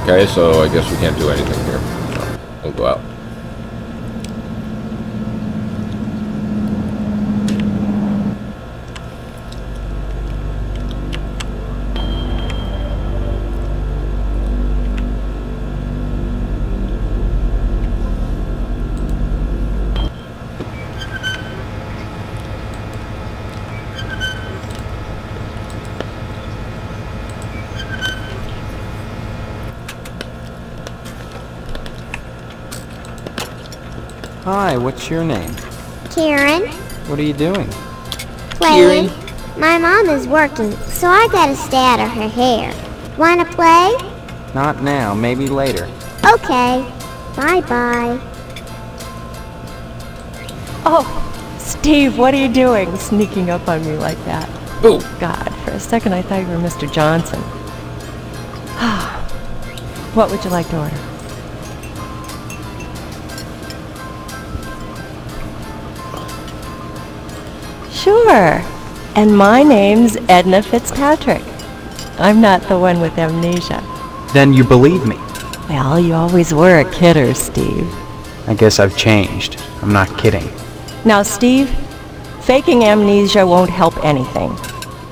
Okay, so I guess we can't do anything here. We'll go out. Hi, what's your name? Karen, What are you doing? playing. My mom is working, so I gotta stay out of her hair. Wanna play? Not now, maybe later. Okay. Bye-bye. Oh, Steve, what are you doing, sneaking up on me like that? Ooh. God, for a second I thought you were Mr. Johnson. What would you like to order? Sure. And my name's Edna Fitzpatrick. I'm not the one with amnesia. Then you believe me. Well, you always were a kidder, Steve. I guess I've changed. I'm not kidding. Now, Steve, faking amnesia won't help anything.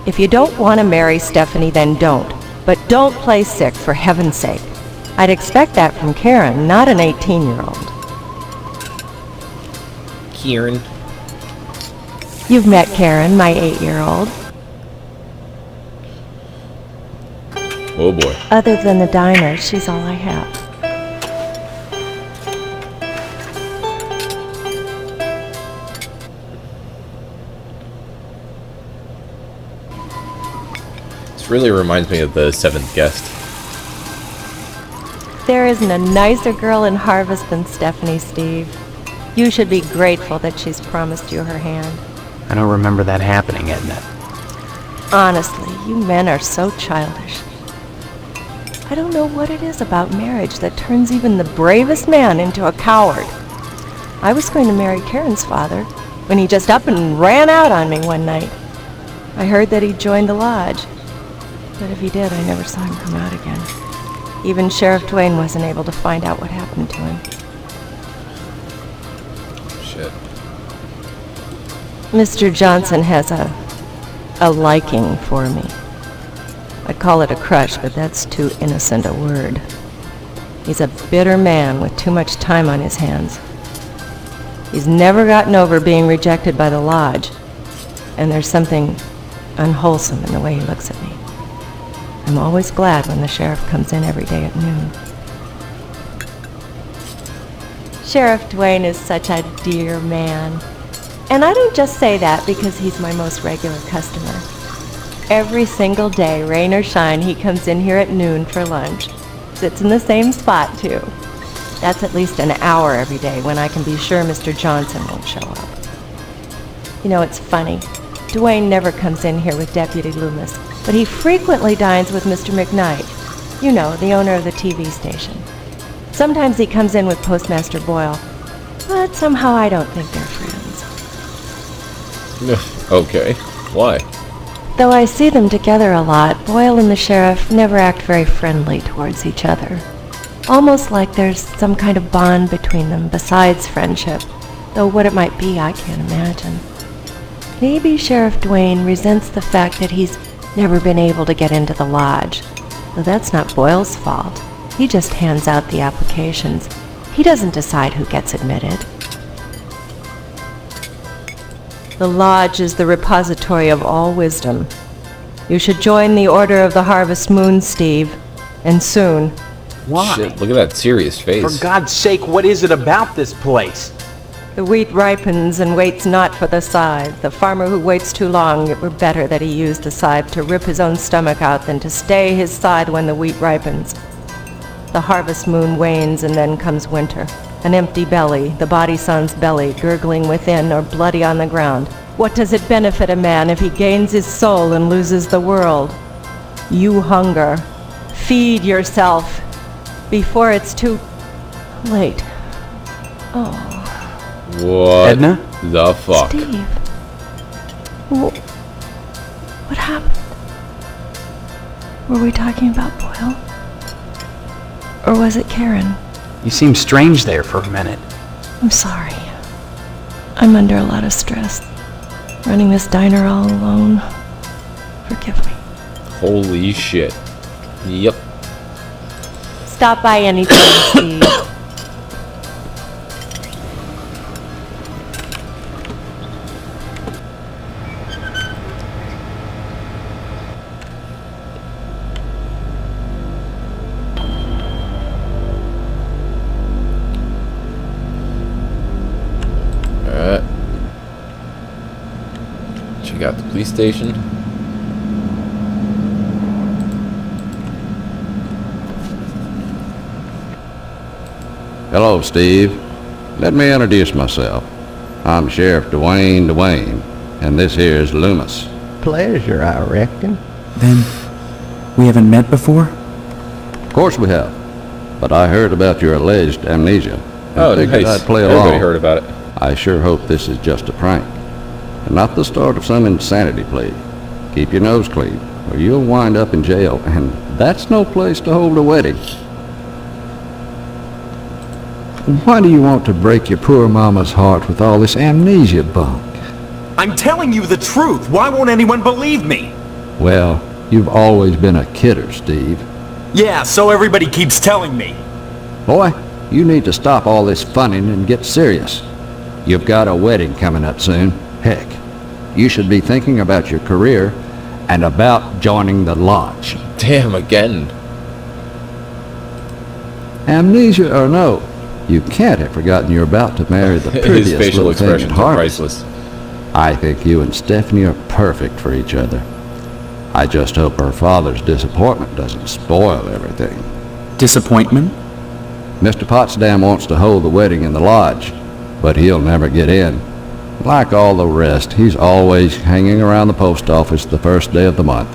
If you don't want to marry Stephanie, then don't. But don't play sick, for heaven's sake. I'd expect that from Karen, not an 18-year-old. Kieran. You've met Karen, my 8-year-old. Oh boy. Other than the diner, she's all I have. This really reminds me of the Seventh Guest. There isn't a nicer girl in Harvest than Stephanie, Steve. You should be grateful that she's promised you her hand. I don't remember that happening, Edna. Honestly, you men are so childish. I don't know what it is about marriage that turns even the bravest man into a coward. I was going to marry Karen's father when he just up and ran out on me one night. I heard that he joined the lodge, but if he did, I never saw him come out again. Even Sheriff Twain wasn't able to find out what happened to him. Shit. Mr. Johnson has a liking for me. I'd call it a crush, but that's too innocent a word. He's a bitter man with too much time on his hands. He's never gotten over being rejected by the lodge, and there's something unwholesome in the way he looks at me. I'm always glad when the sheriff comes in every day at noon. Sheriff Dwayne is such a dear man. And I don't just say that because he's my most regular customer. Every single day, rain or shine, he comes in here at noon for lunch. Sits in the same spot, too. That's at least an hour every day when I can be sure Mr. Johnson won't show up. You know, it's funny. Dwayne never comes in here with Deputy Loomis, but he frequently dines with Mr. McKnight. You know, the owner of the TV station. Sometimes he comes in with Postmaster Boyle, but somehow I don't think they're friends. Okay, why? Though I see them together a lot, Boyle and the sheriff never act very friendly towards each other. Almost like there's some kind of bond between them besides friendship, though what it might be I can't imagine. Maybe Sheriff Dwayne resents the fact that he's never been able to get into the lodge, though that's not Boyle's fault. He just hands out the applications. He doesn't decide who gets admitted. The lodge is the repository of all wisdom. You should join the Order of the Harvest Moon, Steve, and soon. Why? Shit, look at that serious face. For God's sake, what is it about this place? The wheat ripens and waits not for the scythe. The farmer who waits too long, it were better that he used the scythe to rip his own stomach out than to stay his side when the wheat ripens. The harvest moon wanes and then comes winter. An empty belly, the body sun's belly, gurgling within or bloody on the ground. What does it benefit a man if he gains his soul and loses the world? You hunger. Feed yourself before it's too late. Oh. What Edna? the fuck? Steve. What happened? Were we talking about Boyle? Or was it Karen? You seemed strange there for a minute. I'm sorry. I'm under a lot of stress. Running this diner all alone. Forgive me. Holy shit. Yep. Stop by anytime, Steve. Check out the police station. Hello, Steve. Let me introduce myself. I'm Sheriff Dwayne, and this here is Loomis. Pleasure, I reckon. Then, we haven't met before? Of course we have. But I heard about your alleged amnesia. Oh, figured nice. I'd play Everybody along. heard about it. I sure hope this is just a prank, and not the start of some insanity plea. Keep your nose clean, or you'll wind up in jail, and that's no place to hold a wedding. Why do you want to break your poor mama's heart with all this amnesia bunk? I'm telling you the truth. Why won't anyone believe me? Well, you've always been a kidder, Steve. Yeah, so everybody keeps telling me. Boy, you need to stop all this funning and get serious. You've got a wedding coming up soon. Heck, you should be thinking about your career and about joining the lodge. Damn, again. Amnesia or no, you can't have forgotten you're about to marry the prettiest His facial little thing expressions in are Harvest. priceless. I think you and Stephanie are perfect for each other. I just hope her father's disappointment doesn't spoil everything. Disappointment? Mr. Potsdam wants to hold the wedding in the lodge, but he'll never get in. Like all the rest, he's always hanging around the post office the first day of the month,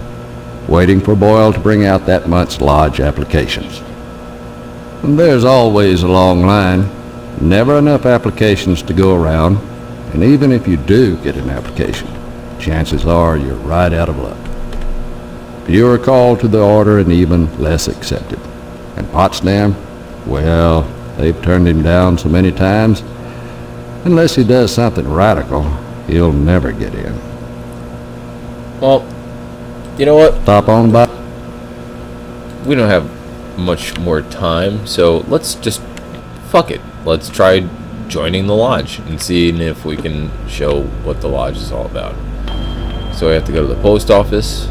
waiting for Boyle to bring out that month's lodge applications. And there's always a long line, never enough applications to go around, and even if you do get an application, chances are you're right out of luck. You're called to the order and even less accepted. And Potsdam, well, they've turned him down so many times, unless he does something radical, he'll never get in. Well, you know what? Stop on by. We don't have much more time, so let's just fuck it. Let's try joining the lodge and seeing if we can show what the lodge is all about. So I have to go to the post office,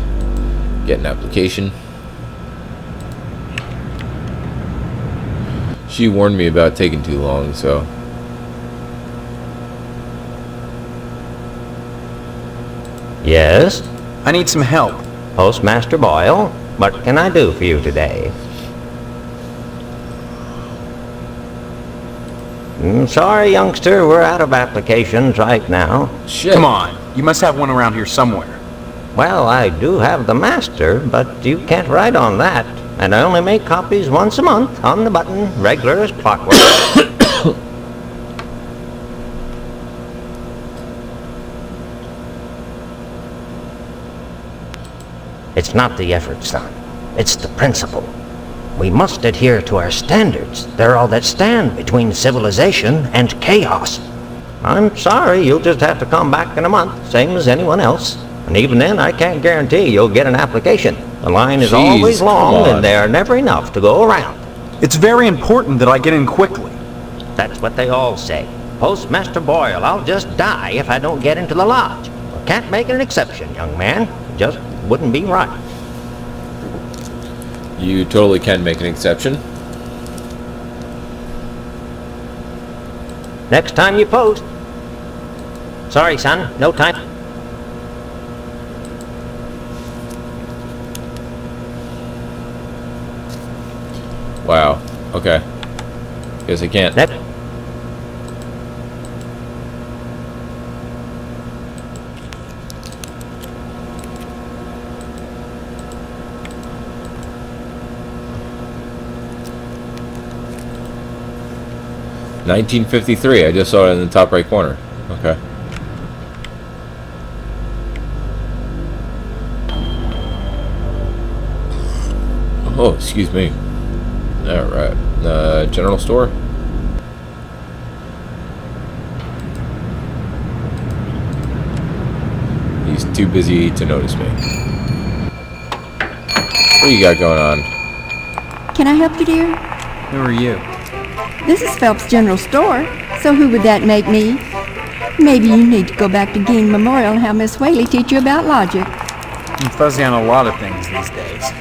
get an application. She warned me about taking too long, so... Yes? I need some help. Postmaster Boyle, what can I do for you today? Sorry, youngster, we're out of applications right now. Shit. Come on, you must have one around here somewhere. Well, I do have the master, but you can't write on that. And I only make copies once a month, on the button, regular as clockwork. It's not the effort, son. It's the principle. We must adhere to our standards. They're all that stand between civilization and chaos. I'm sorry, you'll just have to come back in a month, same as anyone else. And even then, I can't guarantee you'll get an application. The line is always long, and there are never enough to go around. It's very important that I get in quickly. That's what they all say. Postmaster Boyle, I'll just die if I don't get into the lodge. I can't make an exception, young man. It just wouldn't be right. You totally can make an exception. Next time you post. Sorry, son, no time. Wow. Okay. Guess I can't. Next. $19.53. I just saw it in the top right corner. Okay. Oh, excuse me. Alright. General store? He's too busy to notice me. What do you got going on? Can I help you, dear? Who are you? This is Phelps General Store, so who would that make me? Maybe you need to go back to Gein Memorial and have Miss Whaley teach you about logic. I'm fuzzy on a lot of things these days.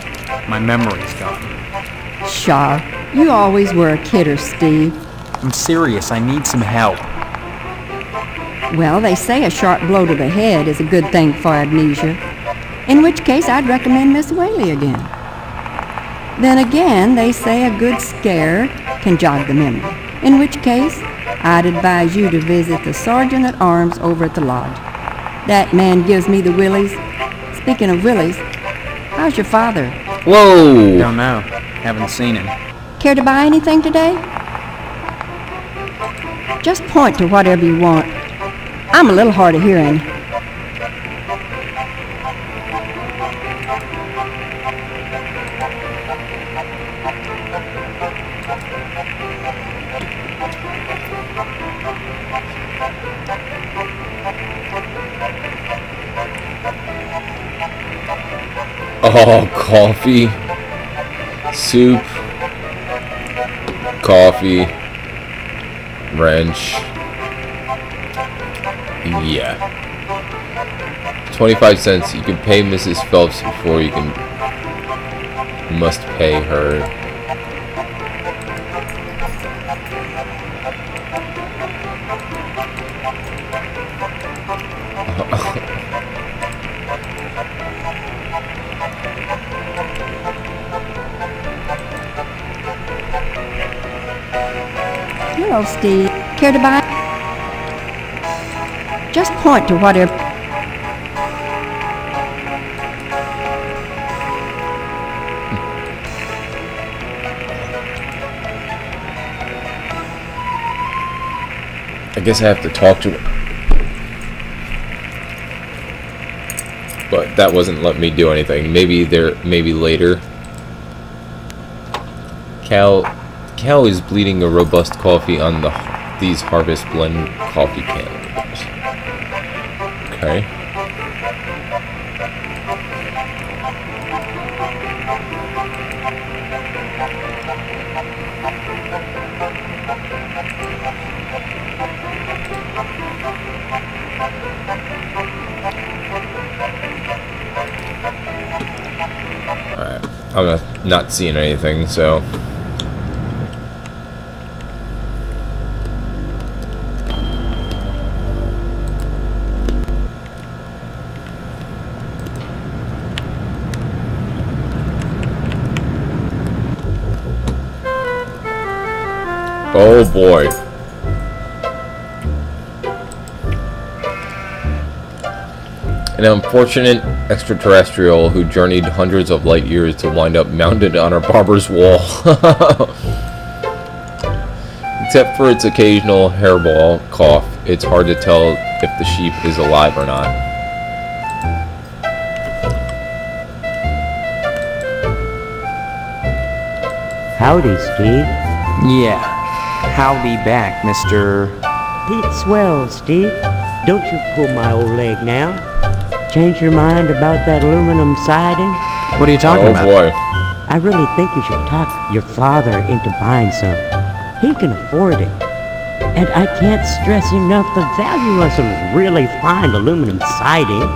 My memory's gone. Pshaw, you always were a kidder, Steve. I'm serious, I need some help. Well, they say a sharp blow to the head is a good thing for amnesia. In which case, I'd recommend Miss Whaley again. Then again, they say a good scare can jog the memory. In which case, I'd advise you to visit the Sergeant-at-Arms over at the lodge. That man gives me the willies. Speaking of willies, how's your father? Whoa! Don't know. Haven't seen him. Care to buy anything today? Just point to whatever you want. I'm a little hard of hearing. Oh, coffee, soup, coffee, wrench. Yeah. 25 cents. You can pay Mrs. Phelps before you must pay her. Hello, Steve. Care to buy? Just point to whatever. I guess I have to talk to her. But that wasn't letting me do anything. Maybe later. Cal is bleeding a robust coffee on these Harvest Blend coffee cans. Okay. Alright. I'm not seeing anything, so... Oh boy. An unfortunate extraterrestrial who journeyed hundreds of light years to wind up mounted on our barber's wall. Except for its occasional hairball cough, it's hard to tell if the sheep is alive or not. Howdy, Steve. Yeah. Howdy back, Mr. Pete Swell, Steve. Don't you pull my old leg now. Change your mind about that aluminum siding? What are you talking about? Oh boy. I really think you should talk your father into buying some. He can afford it. And I can't stress enough the value of some really fine aluminum siding.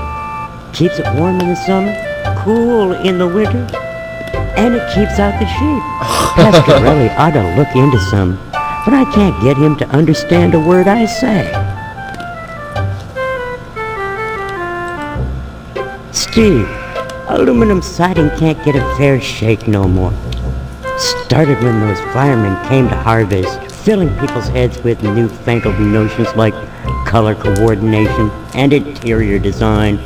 Keeps it warm in the summer, cool in the winter, and it keeps out the sheep. Pastorelli ought to look into some, but I can't get him to understand a word I say. Steve, aluminum siding can't get a fair shake no more. Started when those firemen came to harvest, filling people's heads with newfangled notions like color coordination and interior design.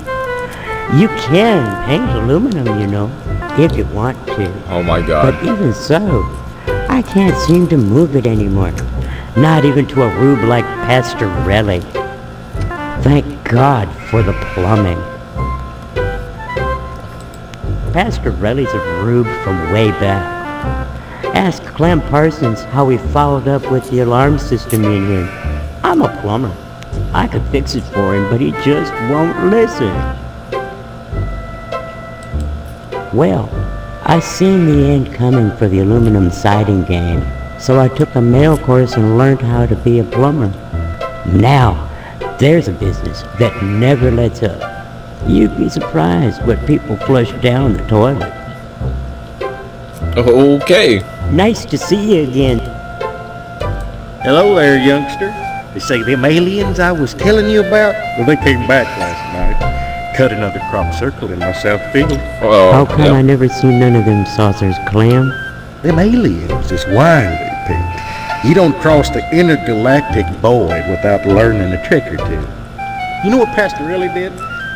You can paint aluminum, you know, if you want to. Oh my god. But even so, I can't seem to move it anymore. Not even to a rube like Pastorelli. Thank God for the plumbing. Pastorelli's a rube from way back. Ask Clem Parsons how he followed up with the alarm system in here. I'm a plumber. I could fix it for him, but he just won't listen. Well, I seen the end coming for the aluminum siding game, so I took a mail course and learned how to be a plumber. Now, there's a business that never lets up. You'd be surprised what people flush down the toilet. Okay. Nice to see you again. Hello there, youngster. They say them aliens I was telling you about, well, they came back last night. Cut another crop circle in my south field. How come I never seen none of them saucers, Clem? Them aliens is wily, Pete. You don't cross the intergalactic void without learning a trick or two. You know what Pastorelli did?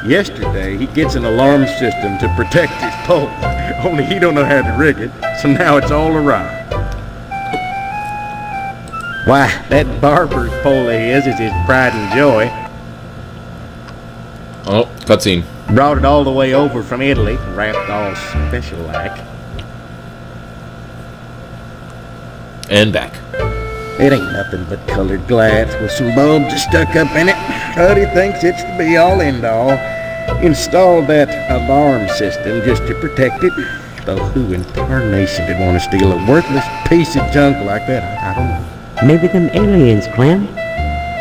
Yesterday, he gets an alarm system to protect his pole. Only he don't know how to rig it, so now it's all awry. Why, that barber's pole of his is his pride and joy. Oh, cutscene. Brought it all the way over from Italy, wrapped all special-like. And back. It ain't nothing but colored glass with some bulbs stuck up in it. But he thinks it's the be-all, end-all. Installed that alarm system just to protect it. Though who in tarnation would want to steal a worthless piece of junk like that? I don't know. Maybe them aliens, Clem.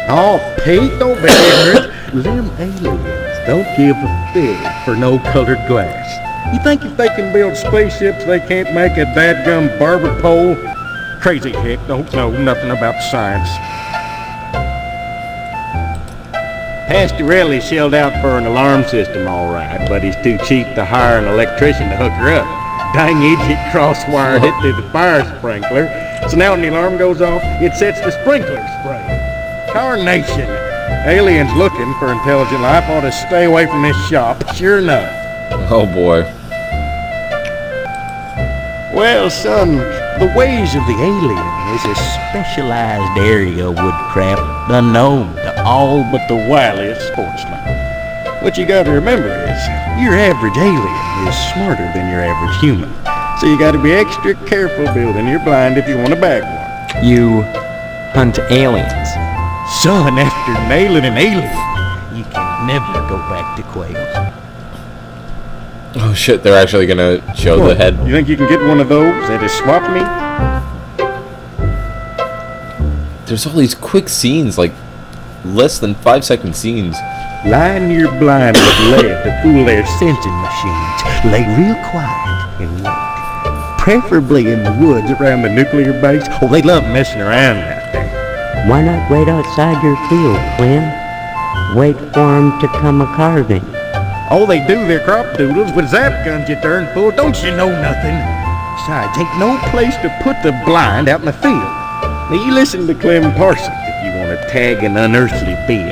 Oh, Pete, don't be ignorant. Them aliens don't give a fig for no colored glass. You think if they can build spaceships, they can't make a dadgum barber pole? Crazy hick don't know nothing about science. Pastorelli shelled out for an alarm system, all right, but he's too cheap to hire an electrician to hook her up. Dang idiot cross-wired it to the fire sprinkler, so now when the alarm goes off, it sets the sprinkler spraying. Tarnation! Aliens looking for intelligent life ought to stay away from this shop, sure enough. Oh boy. Well, son, the ways of the alien is a specialized area of woodcraft unknown to all but the wiliest sportsman. What you gotta remember is, your average alien is smarter than your average human. So you gotta be extra careful building your blind if you want to bag one. You hunt aliens. Son, after nailing an alien, you can never go back to quails. Oh shit, they're actually gonna show the head. You think you can get one of those at a swap meet? There's all these quick scenes, like less than 5-second scenes. Line your blind with lead to fool their sensing machines. Lay real quiet and wait. Preferably in the woods around the nuclear base. Oh, they love messing around out there. Why not wait outside your field, Clem? Wait for 'em to come a-carving. Oh, they do their crop doodles with zap guns, you darn fool. Don't you know nothing? Besides, ain't no place to put the blind out in the field. Now you listen to Clem Parsons if you want to tag an unearthly being.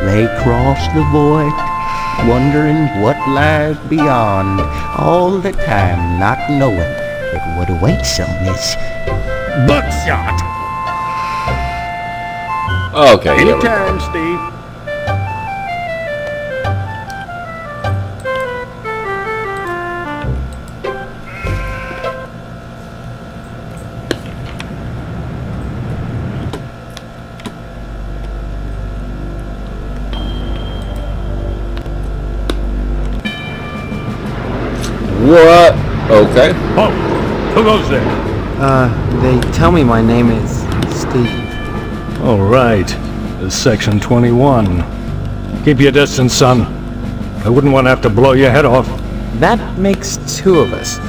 They cross the void, wondering what lies beyond, all the time not knowing that what awaits them is buckshot. Okay. Anytime, Steve. What? Okay. Oh, who goes there? They tell me my name is Steve. All right. This is Section 21. Keep your distance, son. I wouldn't want to have to blow your head off. That makes two of us.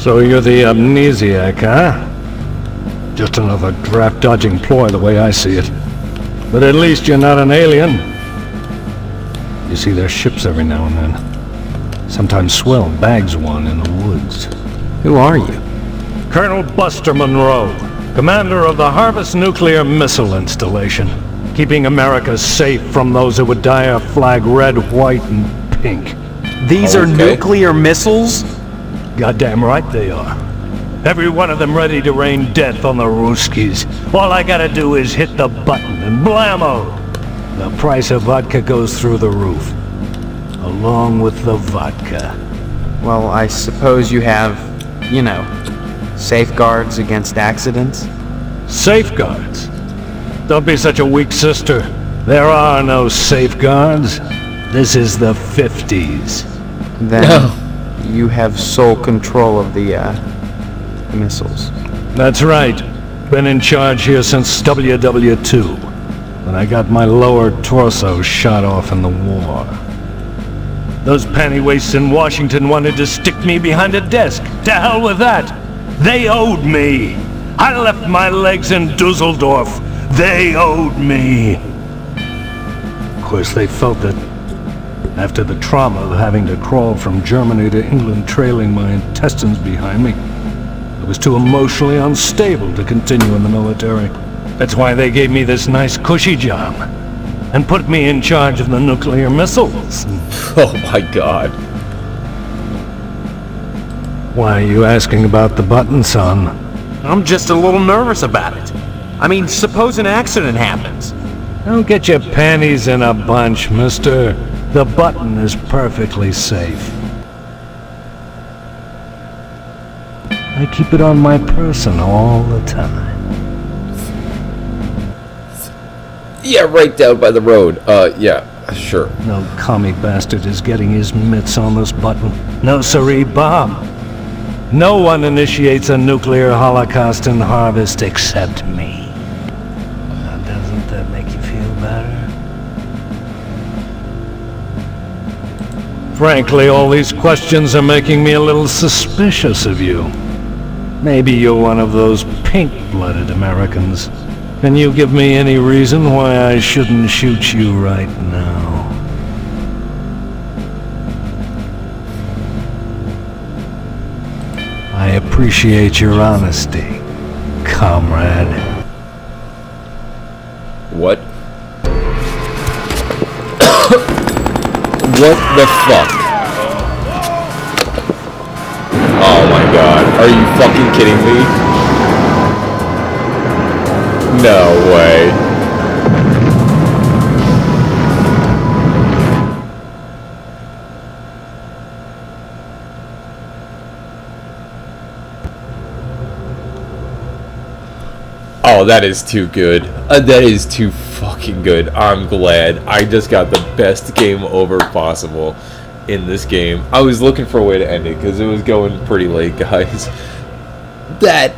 So you're the amnesiac, huh? Just another draft-dodging ploy the way I see it. But at least you're not an alien. You see their ships every now and then. Sometimes Swell bags one in the woods. Who are you? Colonel Buster Monroe, commander of the Harvest Nuclear Missile Installation, keeping America safe from those who would dye our flag red, white, and pink. These are nuclear missiles? Goddamn right they are. Every one of them ready to rain death on the Ruskies. All I gotta do is hit the button and blammo! The price of vodka goes through the roof. Along with the vodka. Well, I suppose you have, you know, safeguards against accidents? Safeguards? Don't be such a weak sister. There are no safeguards. This is the 50s. Then you have sole control of the missiles. That's right. Been in charge here since WW2, when I got my lower torso shot off in the war. Those pantywaists in Washington wanted to stick me behind a desk. To hell with that. They owed me. I left my legs in Dusseldorf. They owed me. Of course, they felt that after the trauma of having to crawl from Germany to England trailing my intestines behind me, I was too emotionally unstable to continue in the military. That's why they gave me this nice cushy job and put me in charge of the nuclear missiles. Oh my god. Why are you asking about the button, son? I'm just a little nervous about it. I mean, suppose an accident happens. Don't get your panties in a bunch, mister. The button is perfectly safe. I keep it on my person all the time. Yeah, right down by the road. Yeah, sure. No commie bastard is getting his mitts on this button. No siree, Bob. No one initiates a nuclear holocaust in Harvest except me. Now, doesn't that make you feel better? Frankly, all these questions are making me a little suspicious of you. Maybe you're one of those pink-blooded Americans. Can you give me any reason why I shouldn't shoot you right now? I appreciate your honesty, comrade. What? What the fuck? Oh my god. Are you fucking kidding me? No way. Oh, that is too good. That is too fucking good. I'm glad. I just got the best game over possible in this game. I was looking for a way to end it because it was going pretty late, guys. That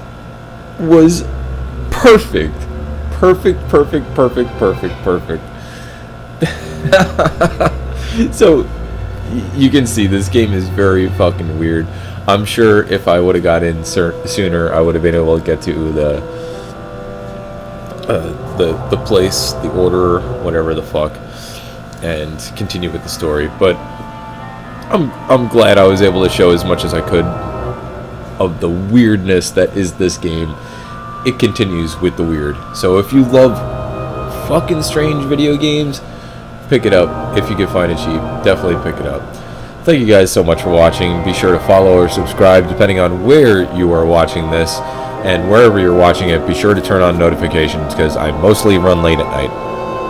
was perfect. Perfect. So, you can see this game is very fucking weird. I'm sure if I would have got in sooner, I would have been able to get to the place, the order, whatever the fuck, and continue with the story. But I'm glad I was able to show as much as I could of the weirdness that is this game. it continues with the weird. So if you love fucking strange video games, pick it up. If you can find it cheap, definitely pick it up. Thank you guys so much for watching. Be sure to follow or subscribe depending on where you are watching this, and wherever you're watching it, be sure to turn on notifications because I mostly run late at night.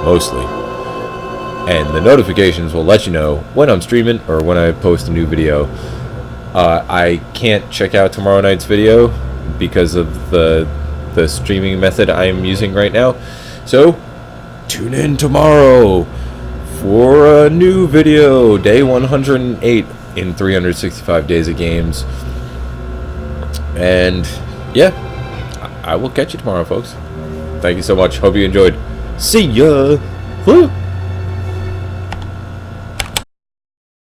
Mostly. And the notifications will let you know when I'm streaming or when I post a new video. I can't check out tomorrow night's video because of the streaming method I'm using right now. So, tune in tomorrow for a new video, day 108 in 365 days of games. And yeah, I will catch you tomorrow, folks. Thank you so much. Hope you enjoyed. See ya. Woo.